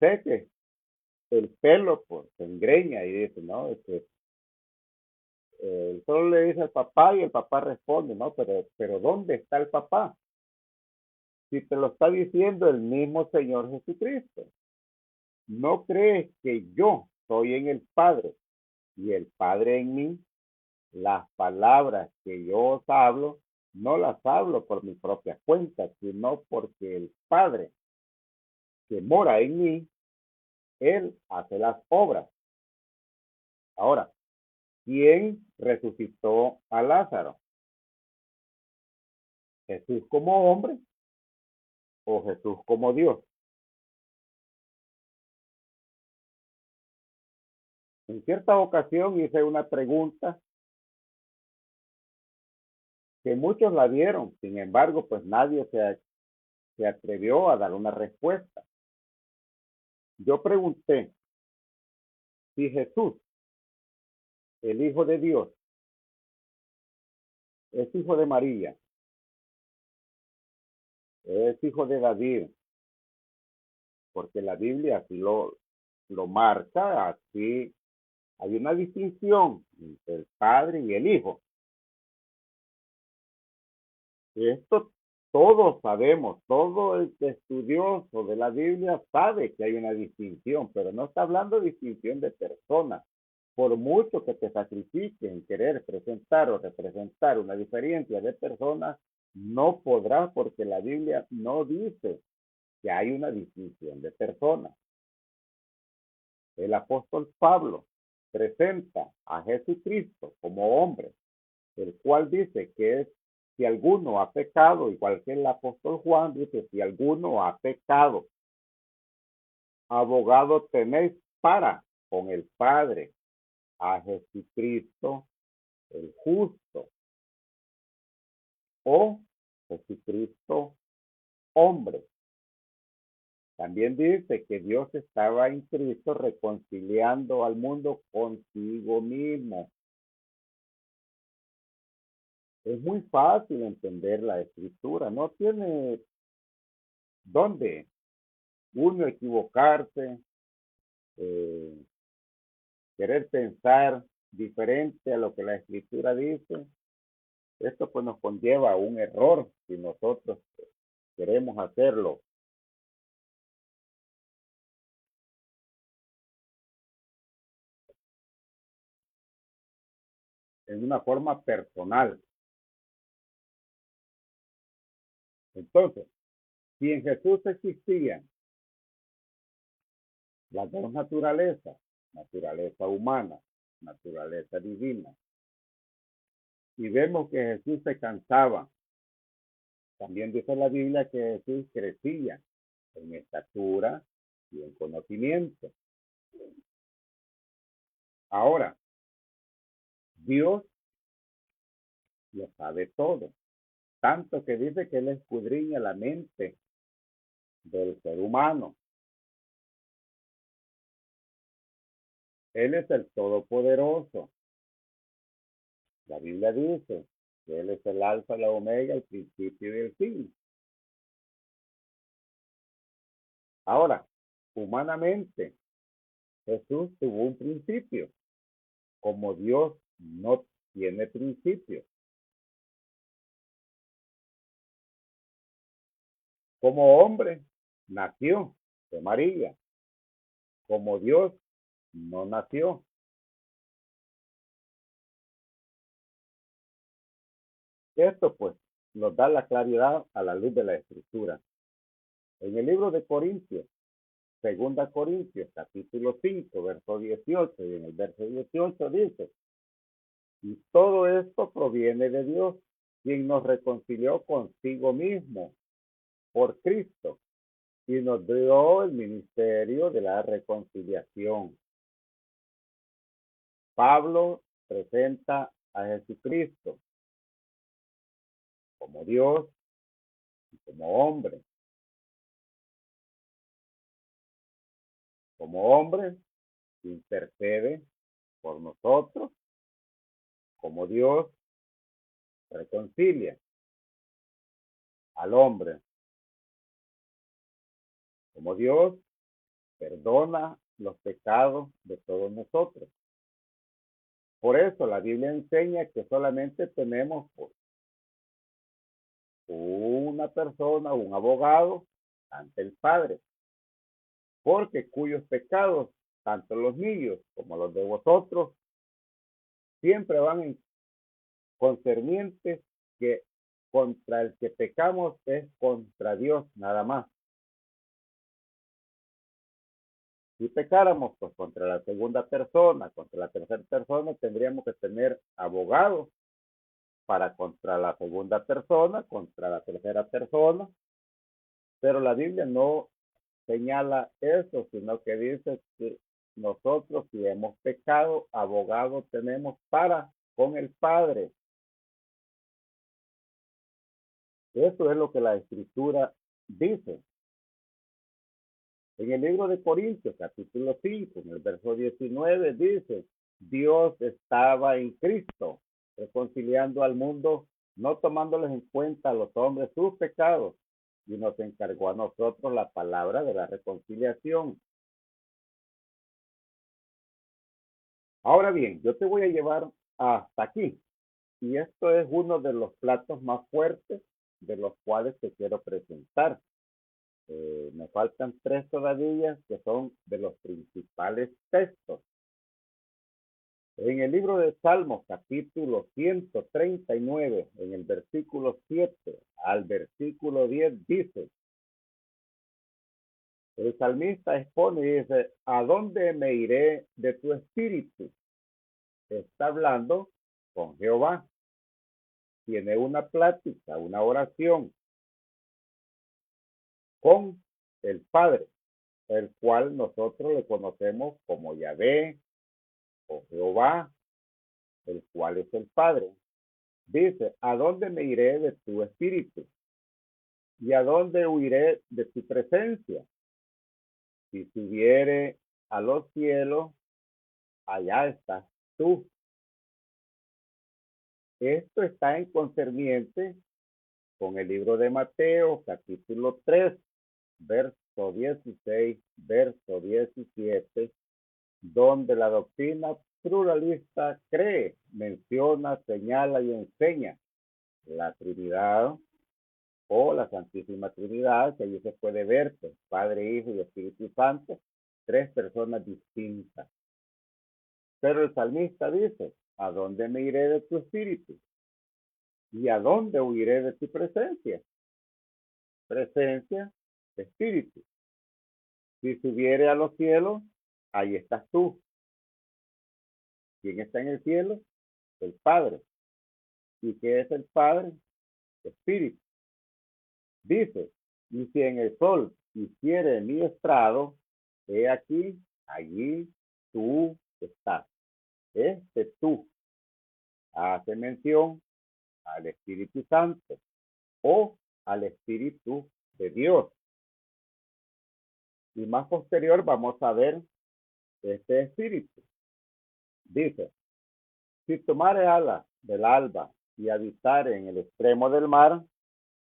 sé que el pelo pues se engreña y dice, no, es que solo le dice al papá y el papá responde, no, pero ¿dónde está el papá? Si te lo está diciendo el mismo Señor Jesucristo. ¿No crees que yo soy en el Padre y el Padre en mí? Las palabras que yo os hablo, no las hablo por mi propia cuenta, sino porque el Padre que mora en mí, Él hace las obras. Ahora, ¿quién resucitó a Lázaro? ¿Jesús como hombre o Jesús como Dios? En cierta ocasión hice una pregunta que muchos la dieron, sin embargo, pues nadie se atrevió a dar una respuesta. Yo pregunté si Jesús, el Hijo de Dios, es hijo de María, es hijo de David, porque la Biblia así lo marca, así hay una distinción entre el Padre y el Hijo. Esto todos sabemos, todo el estudioso de la Biblia sabe que hay una distinción, pero no está hablando de distinción de personas. Por mucho que te sacrifiques en querer presentar o representar una diferencia de personas, no podrás porque la Biblia no dice que hay una distinción de personas. El apóstol Pablo presenta a Jesucristo como hombre, el cual dice que es si alguno ha pecado, igual que el apóstol Juan dice, si alguno ha pecado, abogado tenéis para con el Padre, a Jesucristo el justo, o Jesucristo hombre. También dice que Dios estaba en Cristo reconciliando al mundo consigo mismo. Es muy fácil entender la escritura, no tiene dónde uno equivocarse, eh, querer pensar diferente a lo que la escritura dice. Esto pues nos conlleva a un error si nosotros queremos hacerlo en una forma personal. Entonces, si en Jesús existían las dos naturalezas, naturaleza humana, naturaleza divina, y vemos que Jesús se cansaba, también dice la Biblia que Jesús crecía en estatura y en conocimiento. Ahora, Dios lo sabe todo, tanto que dice que Él escudriña la mente del ser humano. Él es el Todopoderoso. La Biblia dice que Él es el alfa, la omega, el principio y el fin. Ahora, humanamente, Jesús tuvo un principio. Como Dios no tiene principio. Como hombre, nació de María. Como Dios, no nació. Esto pues nos da la claridad a la luz de la Escritura. En el libro de Corintios, segunda Corintios, capítulo 5, verso 18, y en el verso 18 dice, y todo esto proviene de Dios, quien nos reconcilió consigo mismo por Cristo y nos dio el ministerio de la reconciliación. Pablo presenta a Jesucristo como Dios y como hombre. Como hombre, intercede por nosotros. Como Dios, reconcilia. al hombre. Como Dios perdona los pecados de todos nosotros. Por eso la Biblia enseña que solamente tenemos una persona, un abogado ante el Padre, porque cuyos pecados, tanto los míos como los de vosotros, siempre van en concernientes que contra el que pecamos es contra Dios nada más. Si pecáramos, pues contra la segunda persona, contra la tercera persona, tendríamos que tener abogados para contra la segunda persona, contra la tercera persona, pero la Biblia no señala eso, sino que dice que nosotros si hemos pecado, abogado tenemos para con el Padre. Eso es lo que la Escritura dice. En el libro de Corintios, capítulo 5, en el verso 19, dice, Dios estaba en Cristo, reconciliando al mundo, no tomándoles en cuenta a los hombres sus pecados, y nos encargó a nosotros la palabra de la reconciliación. Ahora bien, yo te voy a llevar hasta aquí, y esto es uno de los platos más fuertes de los cuales te quiero presentar. Me faltan 3 todavía que son de los principales textos. En el libro de Salmos, capítulo 139, en el versículo 7 al versículo 10 dice, el salmista expone y dice, ¿a dónde me iré de tu espíritu? Está hablando con Jehová. Tiene una plática, una oración con el Padre, el cual nosotros le conocemos como Yahvé o Jehová, el cual es el Padre. Dice, ¿a dónde me iré de tu espíritu? ¿Y a dónde huiré de tu presencia? Si subiere a los cielos, allá estás tú. Esto está en concerniente con el libro de Mateo, capítulo 3, verso 16, verso 17, donde la doctrina pluralista cree, menciona, señala y enseña la Trinidad o la Santísima Trinidad, que allí se puede ver, pues, Padre, Hijo y Espíritu Santo, 3 personas distintas. Pero el salmista dice, ¿a dónde me iré de tu espíritu? ¿Y a dónde huiré de tu presencia? Presencia, espíritu. Si subiere a los cielos, ahí estás tú. ¿Quién está en el cielo? El Padre. ¿Y qué es el Padre? Espíritu. Dice, y si en el sol hiciere mi estrado, he aquí, allí tú estás. Este tú hace mención al Espíritu Santo o al Espíritu de Dios. Y más posterior vamos a ver este Espíritu. Dice, si tomare alas del alba y habitare en el extremo del mar,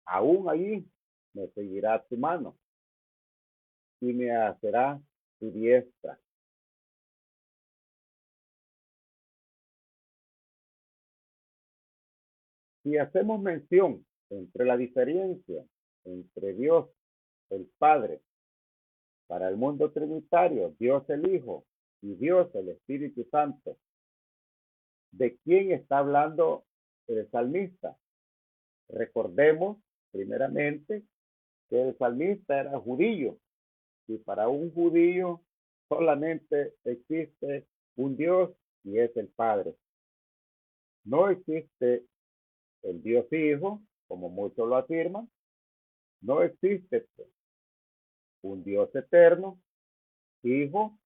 aún allí me seguirá tu mano y me hacerá tu diestra. Si hacemos mención entre la diferencia entre Dios, el Padre, para el mundo trinitario, Dios el Hijo y Dios el Espíritu Santo, ¿de quién está hablando el salmista? Recordemos, primeramente, que el salmista era judío y para un judío solamente existe un Dios y es el Padre. No existe el Dios Hijo, como muchos lo afirman. No existe un Dios eterno, Hijo.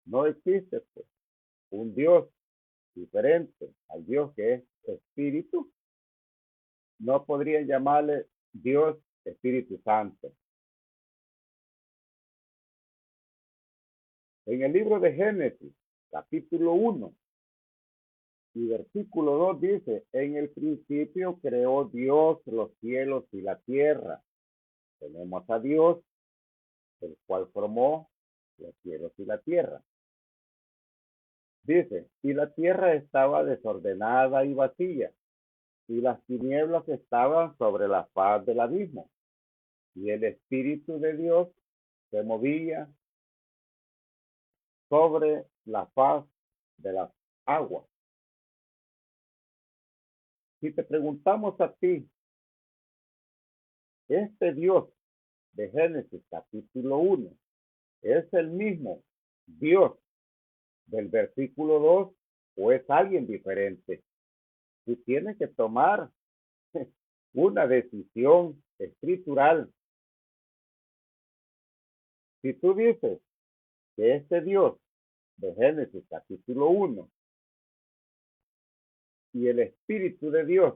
No existe un Dios diferente al Dios que es Espíritu. No podrían llamarle Dios Espíritu Santo. En el libro de Génesis, capítulo 1, Y versículo 2 dice, en el principio creó Dios los cielos y la tierra. Tenemos a Dios, el cual formó los cielos y la tierra. Dice, y la tierra estaba desordenada y vacía, y las tinieblas estaban sobre la faz del abismo, y el Espíritu de Dios se movía sobre la faz de las aguas. Si te preguntamos a ti, este Dios de Génesis capítulo 1 es el mismo Dios del versículo 2 o es alguien diferente, tú tienes que tomar una decisión escritural. Si tú dices que este Dios de Génesis capítulo 1 y el Espíritu de Dios,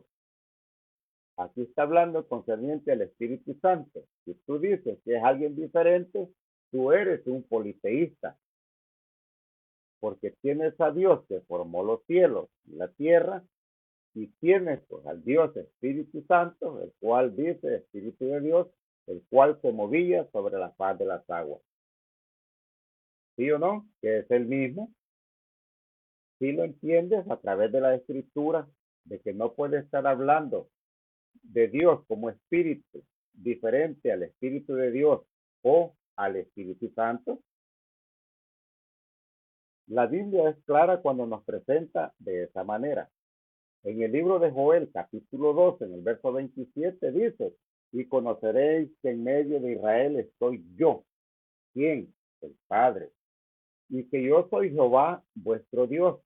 aquí está hablando concerniente al Espíritu Santo, si tú dices que es alguien diferente, tú eres un politeísta, porque tienes a Dios que formó los cielos y la tierra, y tienes pues al Dios Espíritu Santo, el cual dice Espíritu de Dios, el cual se movía sobre la faz de las aguas. ¿Sí o no? Que es el mismo. Si lo entiendes a través de la escritura, de que no puede estar hablando de Dios como espíritu diferente al Espíritu de Dios o al Espíritu Santo. La Biblia es clara cuando nos presenta de esa manera. En el libro de Joel, capítulo 12, en el verso 27, dice, y conoceréis que en medio de Israel estoy yo. ¿Quién? El Padre. Y que yo soy Jehová, vuestro Dios.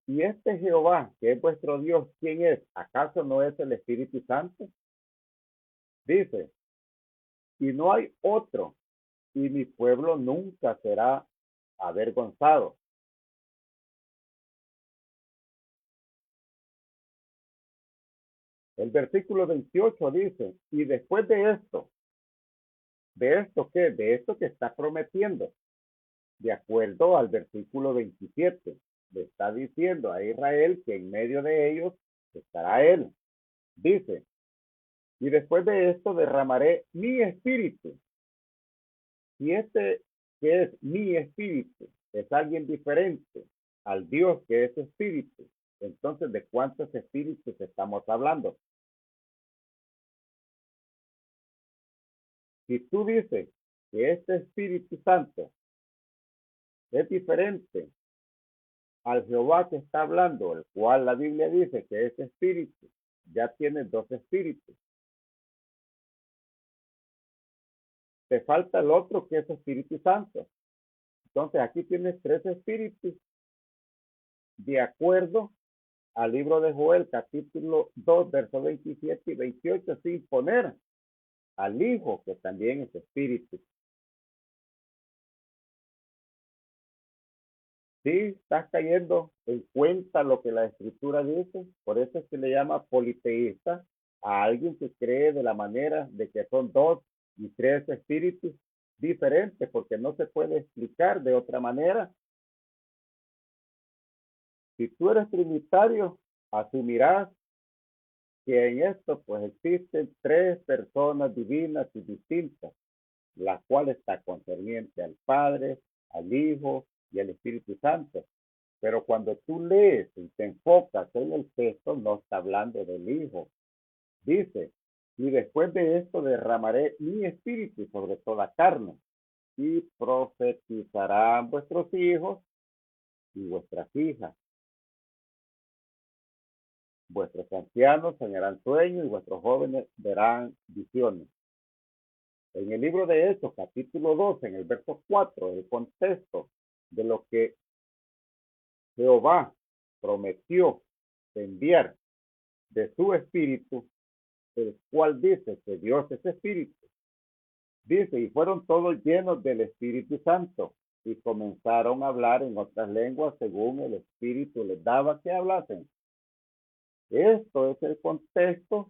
Y este Jehová, que es vuestro Dios, ¿quién es? ¿Acaso no es el Espíritu Santo? Dice, y no hay otro, y mi pueblo nunca será avergonzado. El versículo 28 dice, y después ¿de esto qué? De esto que está prometiendo, de acuerdo al versículo 27, le está diciendo a Israel que en medio de ellos estará él. Dice, y después de esto derramaré mi espíritu. Y este que es mi espíritu es alguien diferente al Dios que es espíritu. Entonces, ¿de cuántos espíritus estamos hablando? Si tú dices que este Espíritu Santo es diferente al Jehová que está hablando, el cual la Biblia dice que es espíritu, ya tienes dos espíritus. Te falta el otro que es Espíritu Santo. Entonces aquí tienes tres espíritus de acuerdo al libro de Joel, capítulo 2, versos 27 y 28, sin poner al Hijo, que también es espíritu. Sí, estás cayendo en cuenta lo que la escritura dice, por eso se le llama politeísta a alguien que cree de la manera de que son dos y tres espíritus diferentes, porque no se puede explicar de otra manera. Si tú eres trinitario, asumirás que en esto pues existen tres personas divinas y distintas, la cual está concerniente al Padre, al Hijo y al Espíritu Santo. Pero cuando tú lees y te enfocas en el texto, no está hablando del Hijo. Dice, y después de esto derramaré mi espíritu sobre toda carne, y profetizarán vuestros hijos y vuestras hijas. Vuestros ancianos soñarán sueños y vuestros jóvenes verán visiones. En el libro de Hechos, capítulo 12, en el verso 4, el contexto de lo que Jehová prometió enviar de su espíritu, el cual dice que Dios es espíritu. Dice, y fueron todos llenos del Espíritu Santo y comenzaron a hablar en otras lenguas según el Espíritu les daba que hablasen. Esto es el contexto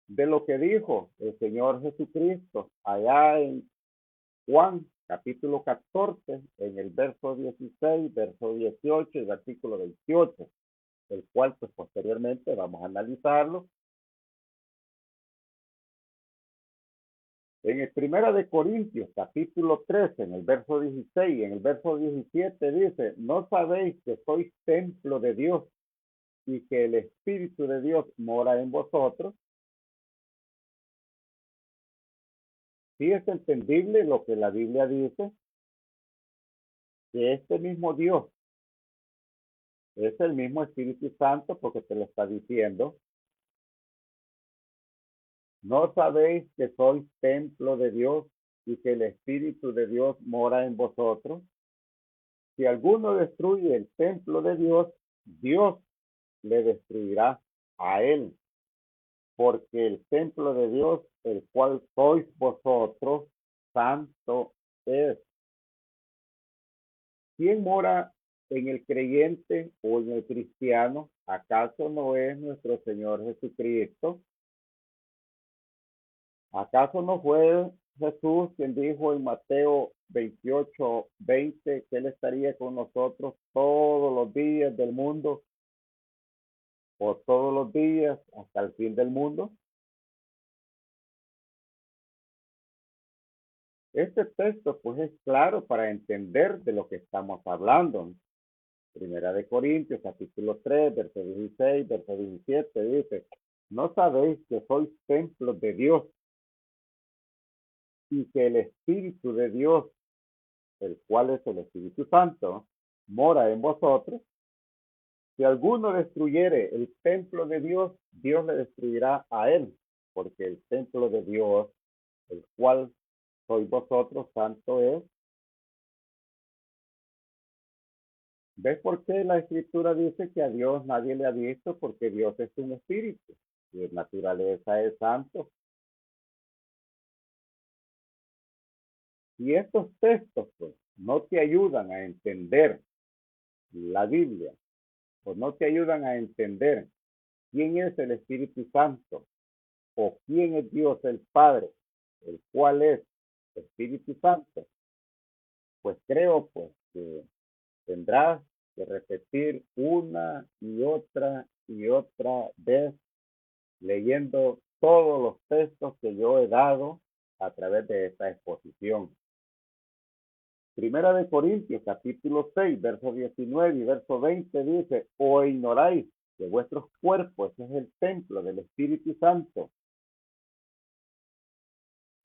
de lo que dijo el Señor Jesucristo allá en Juan capítulo 14, en el verso 16, verso 18 y versículo 28, el cual pues posteriormente vamos a analizarlo. En el Primera de Corintios, capítulo 13, en el verso 16, en el verso 17 dice, ¿no sabéis que sois templo de Dios y que el Espíritu de Dios mora en vosotros? Sí es entendible lo que la Biblia dice, que este mismo Dios es el mismo Espíritu Santo, porque te lo está diciendo. ¿No sabéis que sois templo de Dios y que el Espíritu de Dios mora en vosotros? Si alguno destruye el templo de Dios, Dios le destruirá a él, porque el templo de Dios, el cual sois vosotros, santo es. ¿Quién mora en el creyente o en el cristiano? ¿Acaso no es nuestro Señor Jesucristo? ¿Acaso no fue Jesús quien dijo en Mateo 28:20 que Él estaría con nosotros todos los días del mundo o todos los días hasta el fin del mundo? Este texto pues es claro para entender de lo que estamos hablando. Primera de Corintios, capítulo 3, verso 16, verso 17, dice, ¿no sabéis que sois templos de Dios y que el Espíritu de Dios, el cual es el Espíritu Santo, mora en vosotros? Si alguno destruyere el templo de Dios, Dios le destruirá a él, porque el templo de Dios, el cual sois vosotros, santo es. ¿Ves por qué la Escritura dice que a Dios nadie le ha visto? Porque Dios es un espíritu y de naturaleza es santo. Y estos textos pues, no te ayudan a entender la Biblia, o no te ayudan a entender quién es el Espíritu Santo, o quién es Dios el Padre, el cual es Espíritu Santo, pues creo pues que tendrás que repetir una y otra vez leyendo todos los textos que yo he dado a través de esta exposición. Primera de Corintios, capítulo 6, verso 19 y verso 20 dice, ¿o ignoráis que vuestros cuerpos es el templo del Espíritu Santo,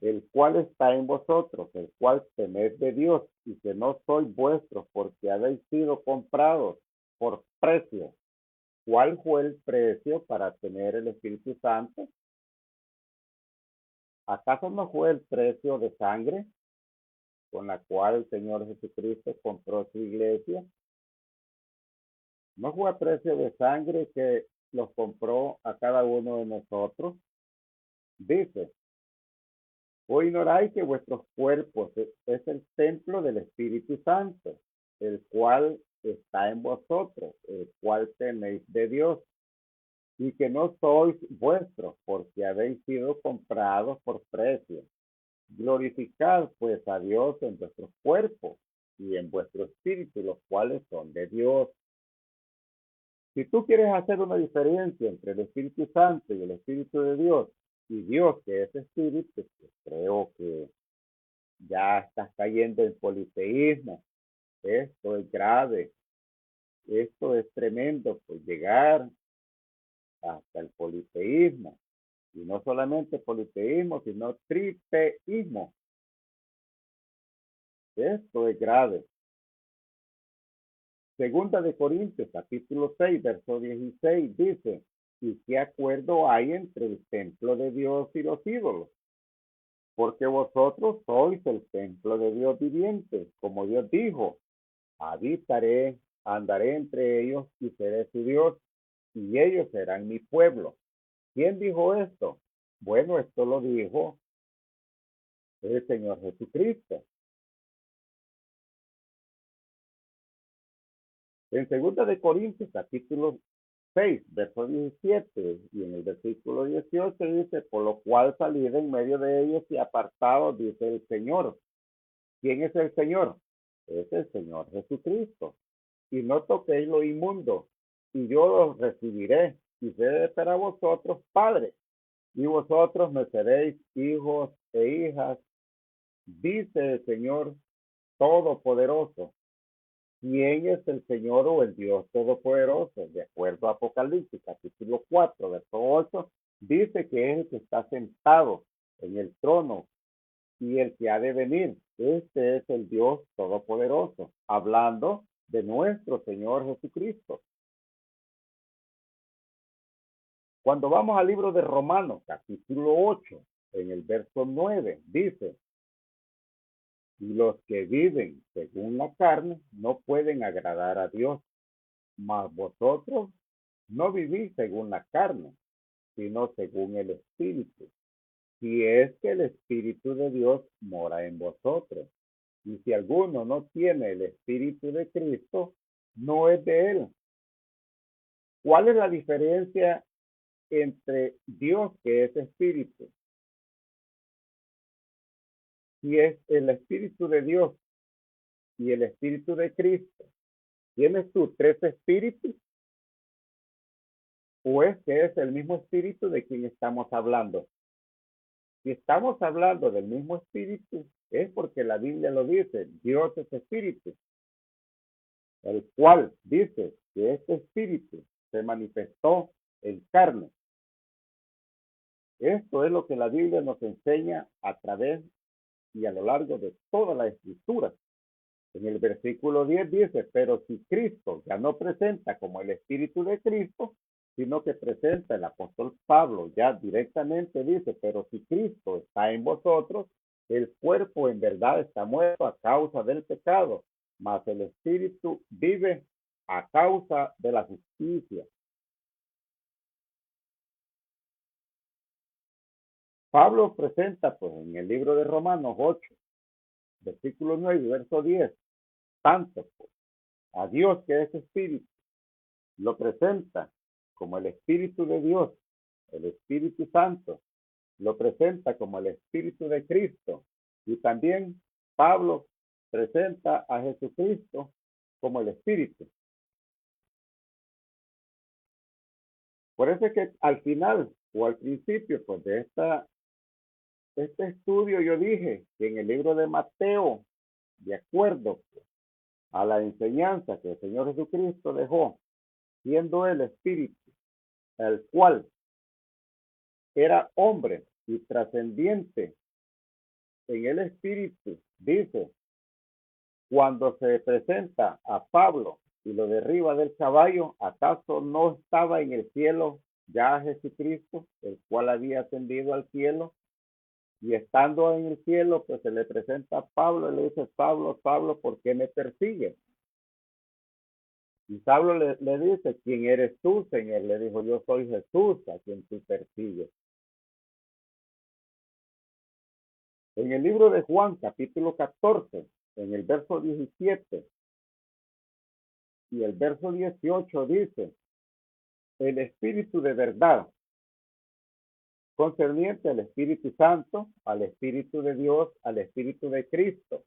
el cual está en vosotros, el cual tenéis de Dios, y que no sois vuestros, porque habéis sido comprados por precio? ¿Cuál fue el precio para tener el Espíritu Santo? ¿Acaso no fue el precio de sangre con la cual el Señor Jesucristo compró su iglesia? ¿No fue a precio de sangre que los compró a cada uno de nosotros? Dice, ¿o ignoráis que vuestros cuerpos es el templo del Espíritu Santo, el cual está en vosotros, el cual tenéis de Dios, y que no sois vuestros, porque habéis sido comprados por precio? Glorificad pues a Dios en vuestros cuerpos y en vuestro espíritu, los cuales son de Dios. Si tú quieres hacer una diferencia entre el Espíritu Santo y el Espíritu de Dios, y Dios que es espíritu, pues creo que ya estás cayendo en politeísmo. Esto es grave, esto es tremendo, pues llegar hasta el politeísmo. Y no solamente politeísmo, sino triteísmo. Esto es grave. Segunda de Corintios, capítulo 6, verso 16, dice, ¿y qué acuerdo hay entre el templo de Dios y los ídolos? Porque vosotros sois el templo de Dios viviente, como Dios dijo, habitaré, andaré entre ellos y seré su Dios, y ellos serán mi pueblo. ¿Quién dijo esto? Bueno, esto lo dijo el Señor Jesucristo. En segunda de Corintios, capítulo 6, verso 17, y en el versículo 18 dice, por lo cual salid en medio de ellos y apartados, dice el Señor, ¿Quién es el Señor? Es el Señor Jesucristo. Y no toquéis lo inmundo, y yo los recibiré, y seré para vosotros padres, y vosotros me seréis hijos e hijas, dice el Señor Todopoderoso. ¿Quién es el Señor o el Dios Todopoderoso? De acuerdo a Apocalipsis, capítulo 4, verso 8, dice que es el que está sentado en el trono y el que ha de venir. Este es el Dios Todopoderoso, hablando de nuestro Señor Jesucristo. Cuando vamos al libro de Romanos, capítulo 8, en el verso 9, dice, y los que viven según la carne no pueden agradar a Dios, mas vosotros no vivís según la carne, sino según el Espíritu. Si es que el Espíritu de Dios mora en vosotros. Y si alguno no tiene el Espíritu de Cristo, no es de él. ¿Cuál es la diferencia entre Dios, que es Espíritu? Si es el Espíritu de Dios y el Espíritu de Cristo, ¿tienes tú tres espíritus? ¿O es que es el mismo Espíritu de quien estamos hablando? Si estamos hablando del mismo Espíritu, es porque la Biblia lo dice, Dios es Espíritu, el cual dice que este Espíritu se manifestó en carne. Esto es lo que la Biblia nos enseña a través y a lo largo de toda la Escritura. En el versículo 10 dice, pero si Cristo ya no presenta como el Espíritu de Cristo, sino que presenta el apóstol Pablo ya directamente dice, pero si Cristo está en vosotros, el cuerpo en verdad está muerto a causa del pecado, mas el Espíritu vive a causa de la justicia. Pablo presenta pues en el libro de Romanos 8, versículo 9 y verso 10, tanto pues, a Dios que es Espíritu, lo presenta como el Espíritu de Dios, el Espíritu Santo, lo presenta como el Espíritu de Cristo, y también Pablo presenta a Jesucristo como el Espíritu. Por eso es que al final o al principio pues, de este estudio yo dije que en el libro de Mateo, de acuerdo a la enseñanza que el Señor Jesucristo dejó, siendo el Espíritu, el cual era hombre y trascendiente en el Espíritu, dice, cuando se presenta a Pablo y lo derriba del caballo, ¿acaso no estaba en el cielo ya Jesucristo, el cual había ascendido al cielo? Y estando en el cielo, pues se le presenta a Pablo y le dice, Pablo, Pablo, ¿por qué me persigues? Y Pablo le dice, ¿quién eres tú, Señor? Le dijo, yo soy Jesús a quien tú persigues. En el libro de Juan, capítulo 14, en el verso 17 y el verso 18 dice, el Espíritu de verdad, concerniente al Espíritu Santo, al Espíritu de Dios, al Espíritu de Cristo.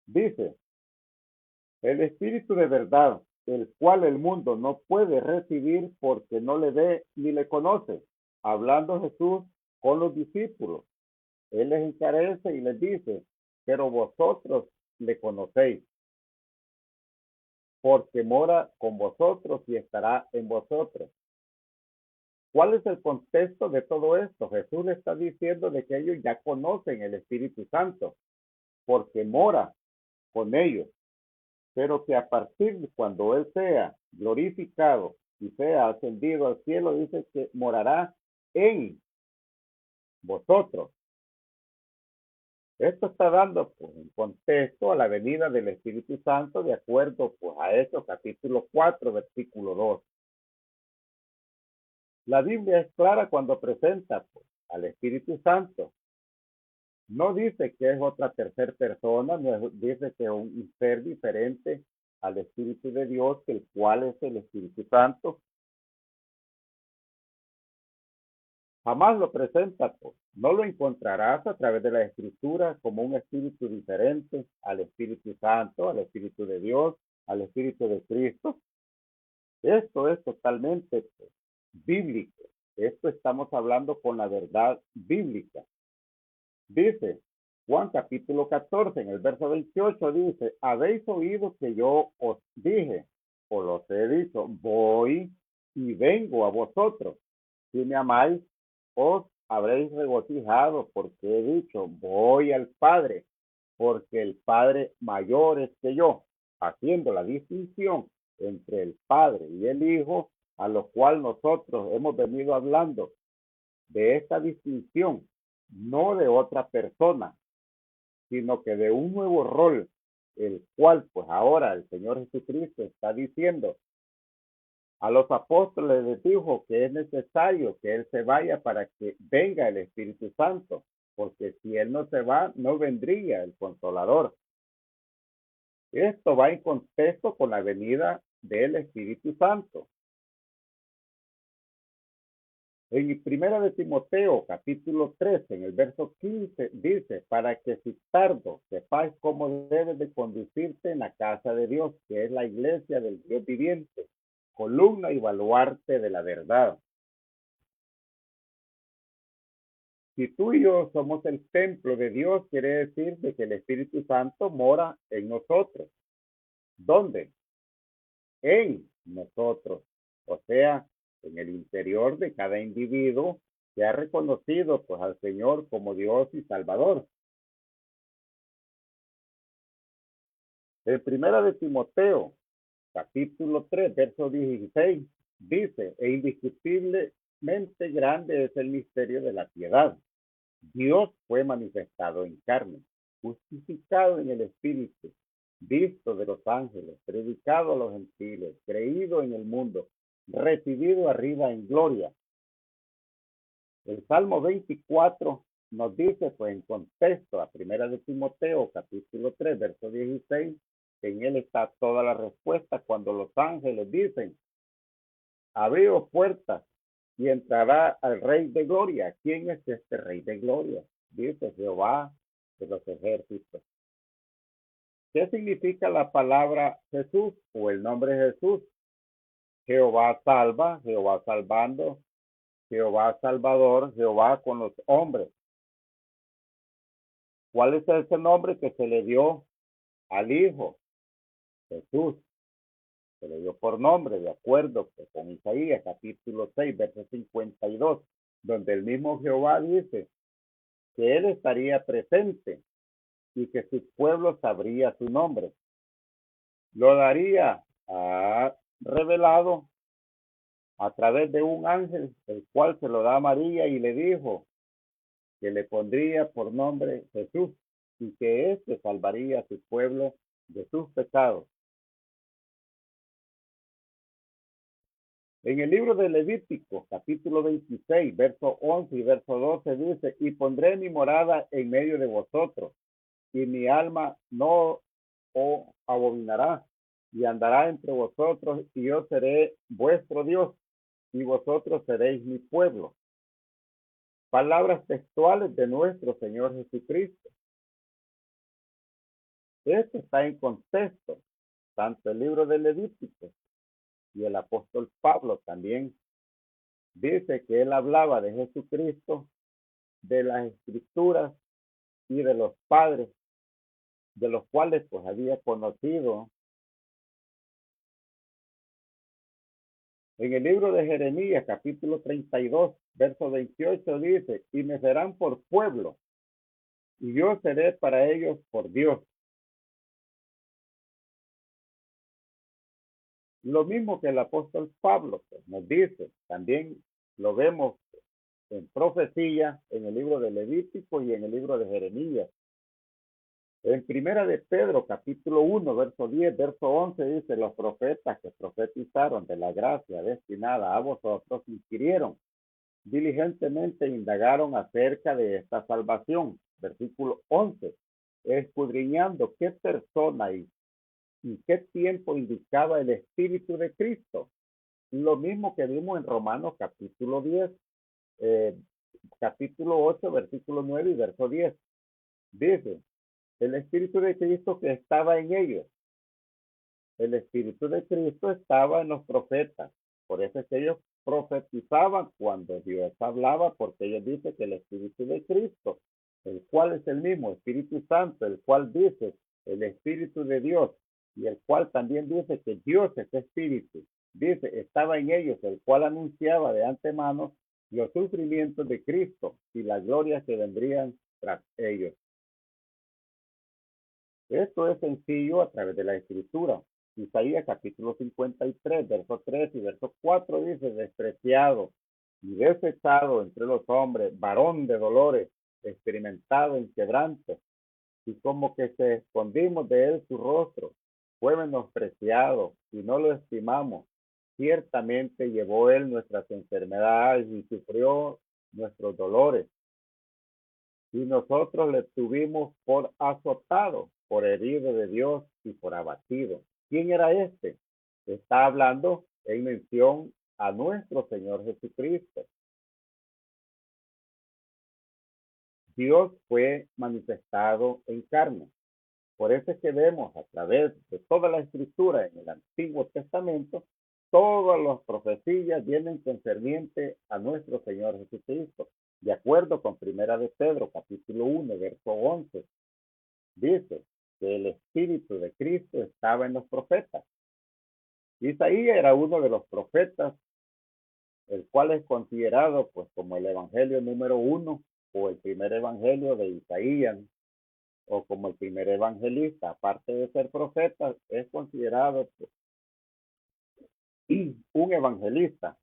Dice, el Espíritu de verdad, el cual el mundo no puede recibir porque no le ve ni le conoce. Hablando Jesús con los discípulos, él les encarece y les dice, pero vosotros le conocéis, porque mora con vosotros y estará en vosotros. ¿Cuál es el contexto de todo esto? Jesús le está diciendo de que ellos ya conocen el Espíritu Santo, porque mora con ellos, pero que a partir de cuando Él sea glorificado y sea ascendido al cielo, dice que morará en vosotros. Esto está dando pues, un contexto a la venida del Espíritu Santo de acuerdo pues, a Hechos capítulo 4, versículo 2. La Biblia es clara cuando presenta pues, al Espíritu Santo. No dice que es otra tercera persona, no dice que es un ser diferente al Espíritu de Dios, el cual es el Espíritu Santo. Jamás lo presenta, pues. No lo encontrarás a través de la Escritura como un espíritu diferente al Espíritu Santo, al Espíritu de Dios, al Espíritu de Cristo. Esto es totalmente, pues, bíblico. Esto estamos hablando con la verdad bíblica. Dice Juan capítulo 14, en el verso 28, dice, habéis oído que yo os dije, o los he dicho, voy y vengo a vosotros. Si me amáis, os habréis regocijado, porque he dicho, voy al Padre, porque el Padre mayor es que yo, haciendo la distinción entre el Padre y el Hijo, a lo cual nosotros hemos venido hablando de esta distinción, no de otra persona, sino que de un nuevo rol, el cual pues ahora el Señor Jesucristo está diciendo a los apóstoles, les dijo que es necesario que Él se vaya para que venga el Espíritu Santo, porque si Él no se va, no vendría el Consolador. Esto va en contexto con la venida del Espíritu Santo. En primera de Timoteo, capítulo 13, en el verso 15, dice, para que si tardo sepáis cómo debes de conducirte en la casa de Dios, que es la iglesia del Dios viviente, columna y baluarte de la verdad. Si tú y yo somos el templo de Dios, quiere decir de que el Espíritu Santo mora en nosotros. ¿Dónde? En nosotros. O sea, en el interior de cada individuo que ha reconocido pues al Señor como Dios y Salvador. En primera de Timoteo, capítulo 3, verso 16, dice, e indiscutiblemente grande es el misterio de la piedad. Dios fue manifestado en carne, justificado en el Espíritu, visto de los ángeles, predicado a los gentiles, creído en el mundo, recibido arriba en gloria. El Salmo 24 nos dice, pues en contexto, a primera de Timoteo, capítulo 3, verso 16, que en él está toda la respuesta cuando los ángeles dicen, abrios puertas y entrará al Rey de Gloria. ¿Quién es este Rey de Gloria? Dice Jehová de los ejércitos. ¿Qué significa la palabra Jesús o el nombre Jesús? Jehová salva, Jehová salvando, Jehová salvador, Jehová con los hombres. ¿Cuál es ese nombre que se le dio al Hijo? Jesús. Se le dio por nombre, de acuerdo con Isaías capítulo 6, verso 52, donde el mismo Jehová dice que Él estaría presente y que su pueblo sabría su nombre. Lo daría revelado a través de un ángel, el cual se lo da a María y le dijo que le pondría por nombre Jesús y que éste salvaría a su pueblo de sus pecados. En el libro de Levítico, capítulo 26, verso 11 y verso 12 dice, y pondré mi morada en medio de vosotros, y mi alma no os abominará, y andará entre vosotros, y yo seré vuestro Dios, y vosotros seréis mi pueblo. Palabras textuales de nuestro Señor Jesucristo. Esto está en contexto, tanto el libro de Levítico y el apóstol Pablo también dice que él hablaba de Jesucristo, de las escrituras y de los padres, de los cuales pues había conocido. En el libro de Jeremías, capítulo 32, verso 28 dice, y me serán por pueblo, y yo seré para ellos por Dios. Lo mismo que el apóstol Pablo pues, nos dice, también lo vemos en profecía en el libro de Levítico y en el libro de Jeremías. En primera de Pedro, capítulo 1, verso 10, verso 11, dice, los profetas que profetizaron de la gracia destinada a vosotros inquirieron, diligentemente indagaron acerca de esta salvación. Versículo 11, escudriñando qué persona y qué tiempo indicaba el Espíritu de Cristo. Lo mismo que vimos en Romanos capítulo 10, capítulo 8, versículo 9 y verso 10. Dice, el Espíritu de Cristo que estaba en ellos. El Espíritu de Cristo estaba en los profetas. Por eso es que ellos profetizaban cuando Dios hablaba, porque ellos dicen que el Espíritu de Cristo, el cual es el mismo Espíritu Santo, el cual dice el Espíritu de Dios, y el cual también dice que Dios es Espíritu. Dice, estaba en ellos, el cual anunciaba de antemano los sufrimientos de Cristo y las glorias que vendrían tras ellos. Esto es sencillo a través de la Escritura. Isaías capítulo 53, verso 3 y verso 4 dice, despreciado y desechado entre los hombres, varón de dolores, experimentado en quebranto, y como que se escondimos de él su rostro, fue menospreciado y no lo estimamos. Ciertamente llevó él nuestras enfermedades y sufrió nuestros dolores. Y nosotros le tuvimos por azotado, por herido de Dios y por abatido. ¿Quién era este? Está hablando en mención a nuestro Señor Jesucristo. Dios fue manifestado en carne. Por eso es que vemos a través de toda la escritura en el Antiguo Testamento, todas las profecías vienen concerniente a nuestro Señor Jesucristo. De acuerdo con Primera de Pedro, capítulo 1, verso 11, dice que el Espíritu de Cristo estaba en los profetas. Isaías era uno de los profetas, el cual es considerado pues como el evangelio número 1 o el primer evangelio de Isaías, o como el primer evangelista. Aparte de ser profeta, es considerado pues, un evangelista.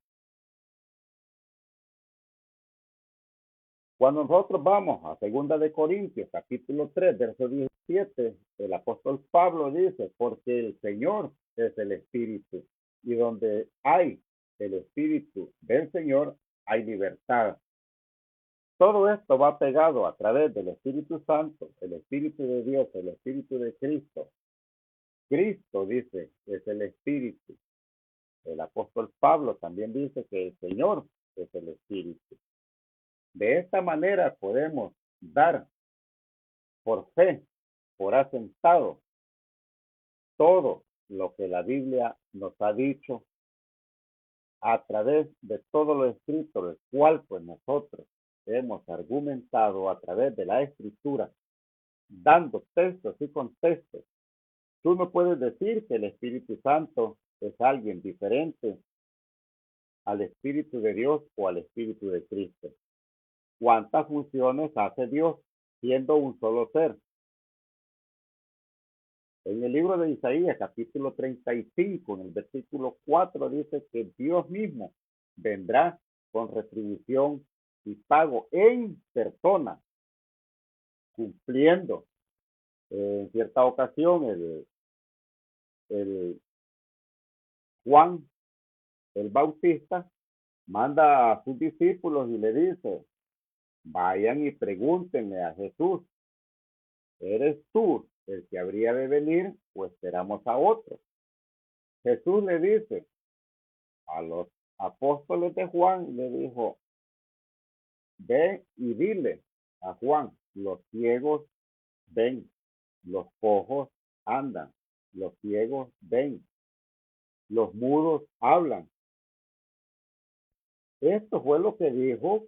Cuando nosotros vamos a 2 de Corintios, capítulo 3, verso 17, el apóstol Pablo dice, porque el Señor es el Espíritu, y donde hay el Espíritu del Señor, hay libertad. Todo esto va pegado a través del Espíritu Santo, el Espíritu de Dios, el Espíritu de Cristo. Cristo dice, es el Espíritu. El apóstol Pablo también dice que el Señor es el Espíritu. De esta manera podemos dar por fe, por asentado, todo lo que la Biblia nos ha dicho a través de todo lo escrito, el cual pues nosotros hemos argumentado a través de la escritura, dando textos y contextos. Tú no puedes decir que el Espíritu Santo es alguien diferente al Espíritu de Dios o al Espíritu de Cristo. ¿Cuántas funciones hace Dios siendo un solo ser? En el libro de Isaías, capítulo 35, en el versículo 4, dice que Dios mismo vendrá con retribución y pago en persona, cumpliendo. En cierta ocasión, el Juan, el Bautista, manda a sus discípulos y le dice, vayan y pregúntenle a Jesús, ¿eres tú el que habría de venir o esperamos a otro? Jesús le dice a los apóstoles de Juan, le dijo, ve y dile a Juan, los ciegos ven, los cojos andan, los ciegos ven, los mudos hablan. Esto fue lo que dijo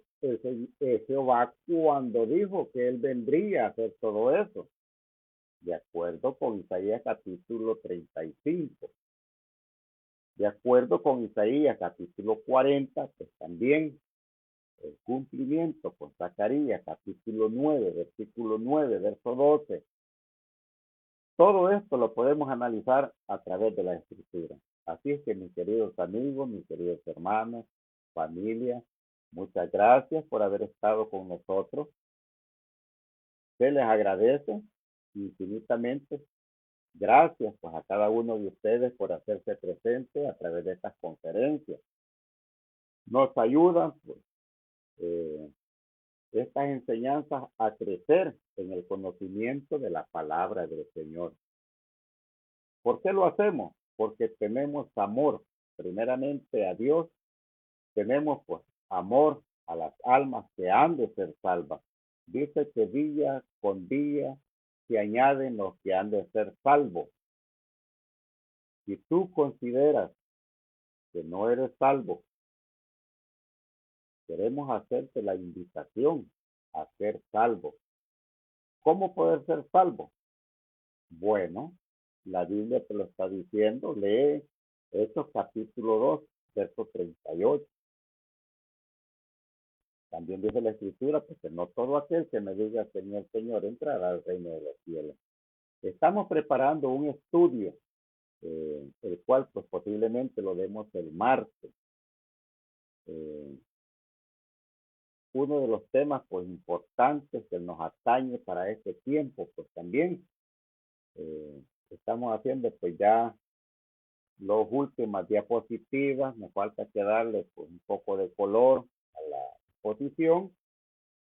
Jehová cuando dijo que él vendría a hacer todo eso, de acuerdo con Isaías capítulo 35. De acuerdo con Isaías capítulo 40, pues también el cumplimiento con Zacarías capítulo 9, versículo 9, verso 12. Todo esto lo podemos analizar a través de la Escritura. Así es que mis queridos amigos, mis queridos hermanos, familia, muchas gracias por haber estado con nosotros. Se les agradece infinitamente. Gracias pues a cada uno de ustedes por hacerse presente a través de estas conferencias. Nos ayudan pues, estas enseñanzas a crecer en el conocimiento de la palabra del Señor. ¿Por qué lo hacemos? Porque tenemos amor primeramente a Dios, tenemos pues amor a las almas que han de ser salvas. Dice que día con día se añaden los que han de ser salvos. Si tú consideras que no eres salvo, queremos hacerte la invitación a ser salvo. ¿Cómo poder ser salvo? Bueno, la Biblia te lo está diciendo. Lee Hechos capítulo 2, verso 38. También dice la Escritura, porque no todo aquel que me diga Señor, Señor, entrará al reino de los cielos. Estamos preparando un estudio, el cual pues posiblemente lo demos el martes. Uno de los temas pues importantes que nos atañe para este tiempo, pues también estamos haciendo pues ya las últimas diapositivas. Nos falta que darle pues un poco de color a la exposición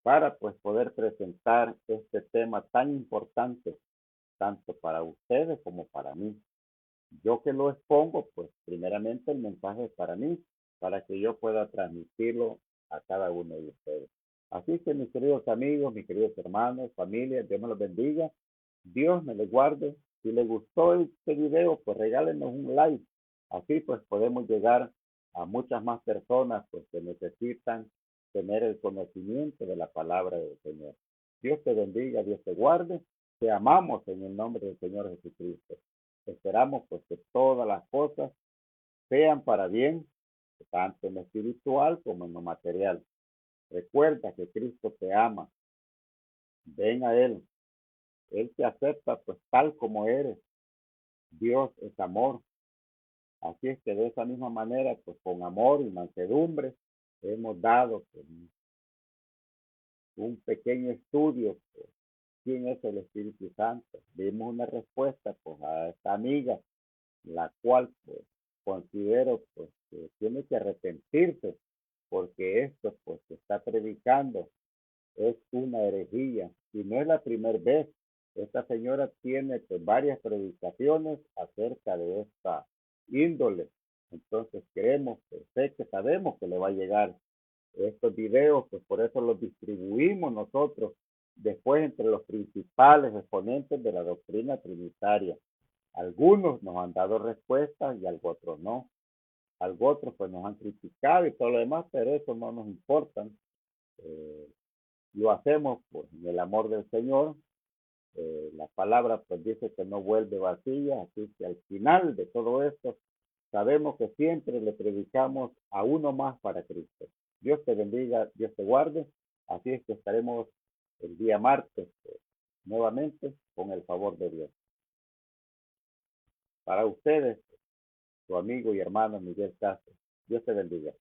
para pues poder presentar este tema tan importante tanto para ustedes como para mí. Yo que lo expongo, pues primeramente el mensaje es para mí, para que yo pueda transmitirlo a cada uno de ustedes. Así que mis queridos amigos, mis queridos hermanos, familia, Dios me los bendiga, Dios me les guarde. Si les gustó este video, pues regálenos un like. Así pues podemos llegar a muchas más personas pues que necesitan tener el conocimiento de la palabra del Señor. Dios te bendiga, Dios te guarde. Te amamos en el nombre del Señor Jesucristo. Esperamos pues que todas las cosas sean para bien, tanto en lo espiritual como en lo material. Recuerda que Cristo te ama. Ven a Él. Él te acepta pues tal como eres. Dios es amor. Así es que de esa misma manera, pues con amor y mansedumbre, hemos dado pues, un pequeño estudio pues, quién es el Espíritu Santo. Dimos una respuesta pues a esta amiga, la cual pues considero pues que tiene que arrepentirse porque esto pues que está predicando es una herejía y no es la primera vez. Esta señora tiene pues varias predicaciones acerca de esta índole. Entonces creemos, pues, sé que sabemos que le va a llegar estos videos, pues por eso los distribuimos nosotros después entre los principales exponentes de la doctrina trinitaria. Algunos nos han dado respuestas y algunos otros no. Algunos otros pues nos han criticado y todo lo demás, pero eso no nos importa. Lo hacemos pues, en el amor del Señor. La palabra pues dice que no vuelve vacía, así que al final de todo esto sabemos que siempre le predicamos a uno más para Cristo. Dios te bendiga, Dios te guarde. Así es que estaremos el día martes nuevamente con el favor de Dios. Para ustedes, su amigo y hermano Miguel Castro. Dios te bendiga.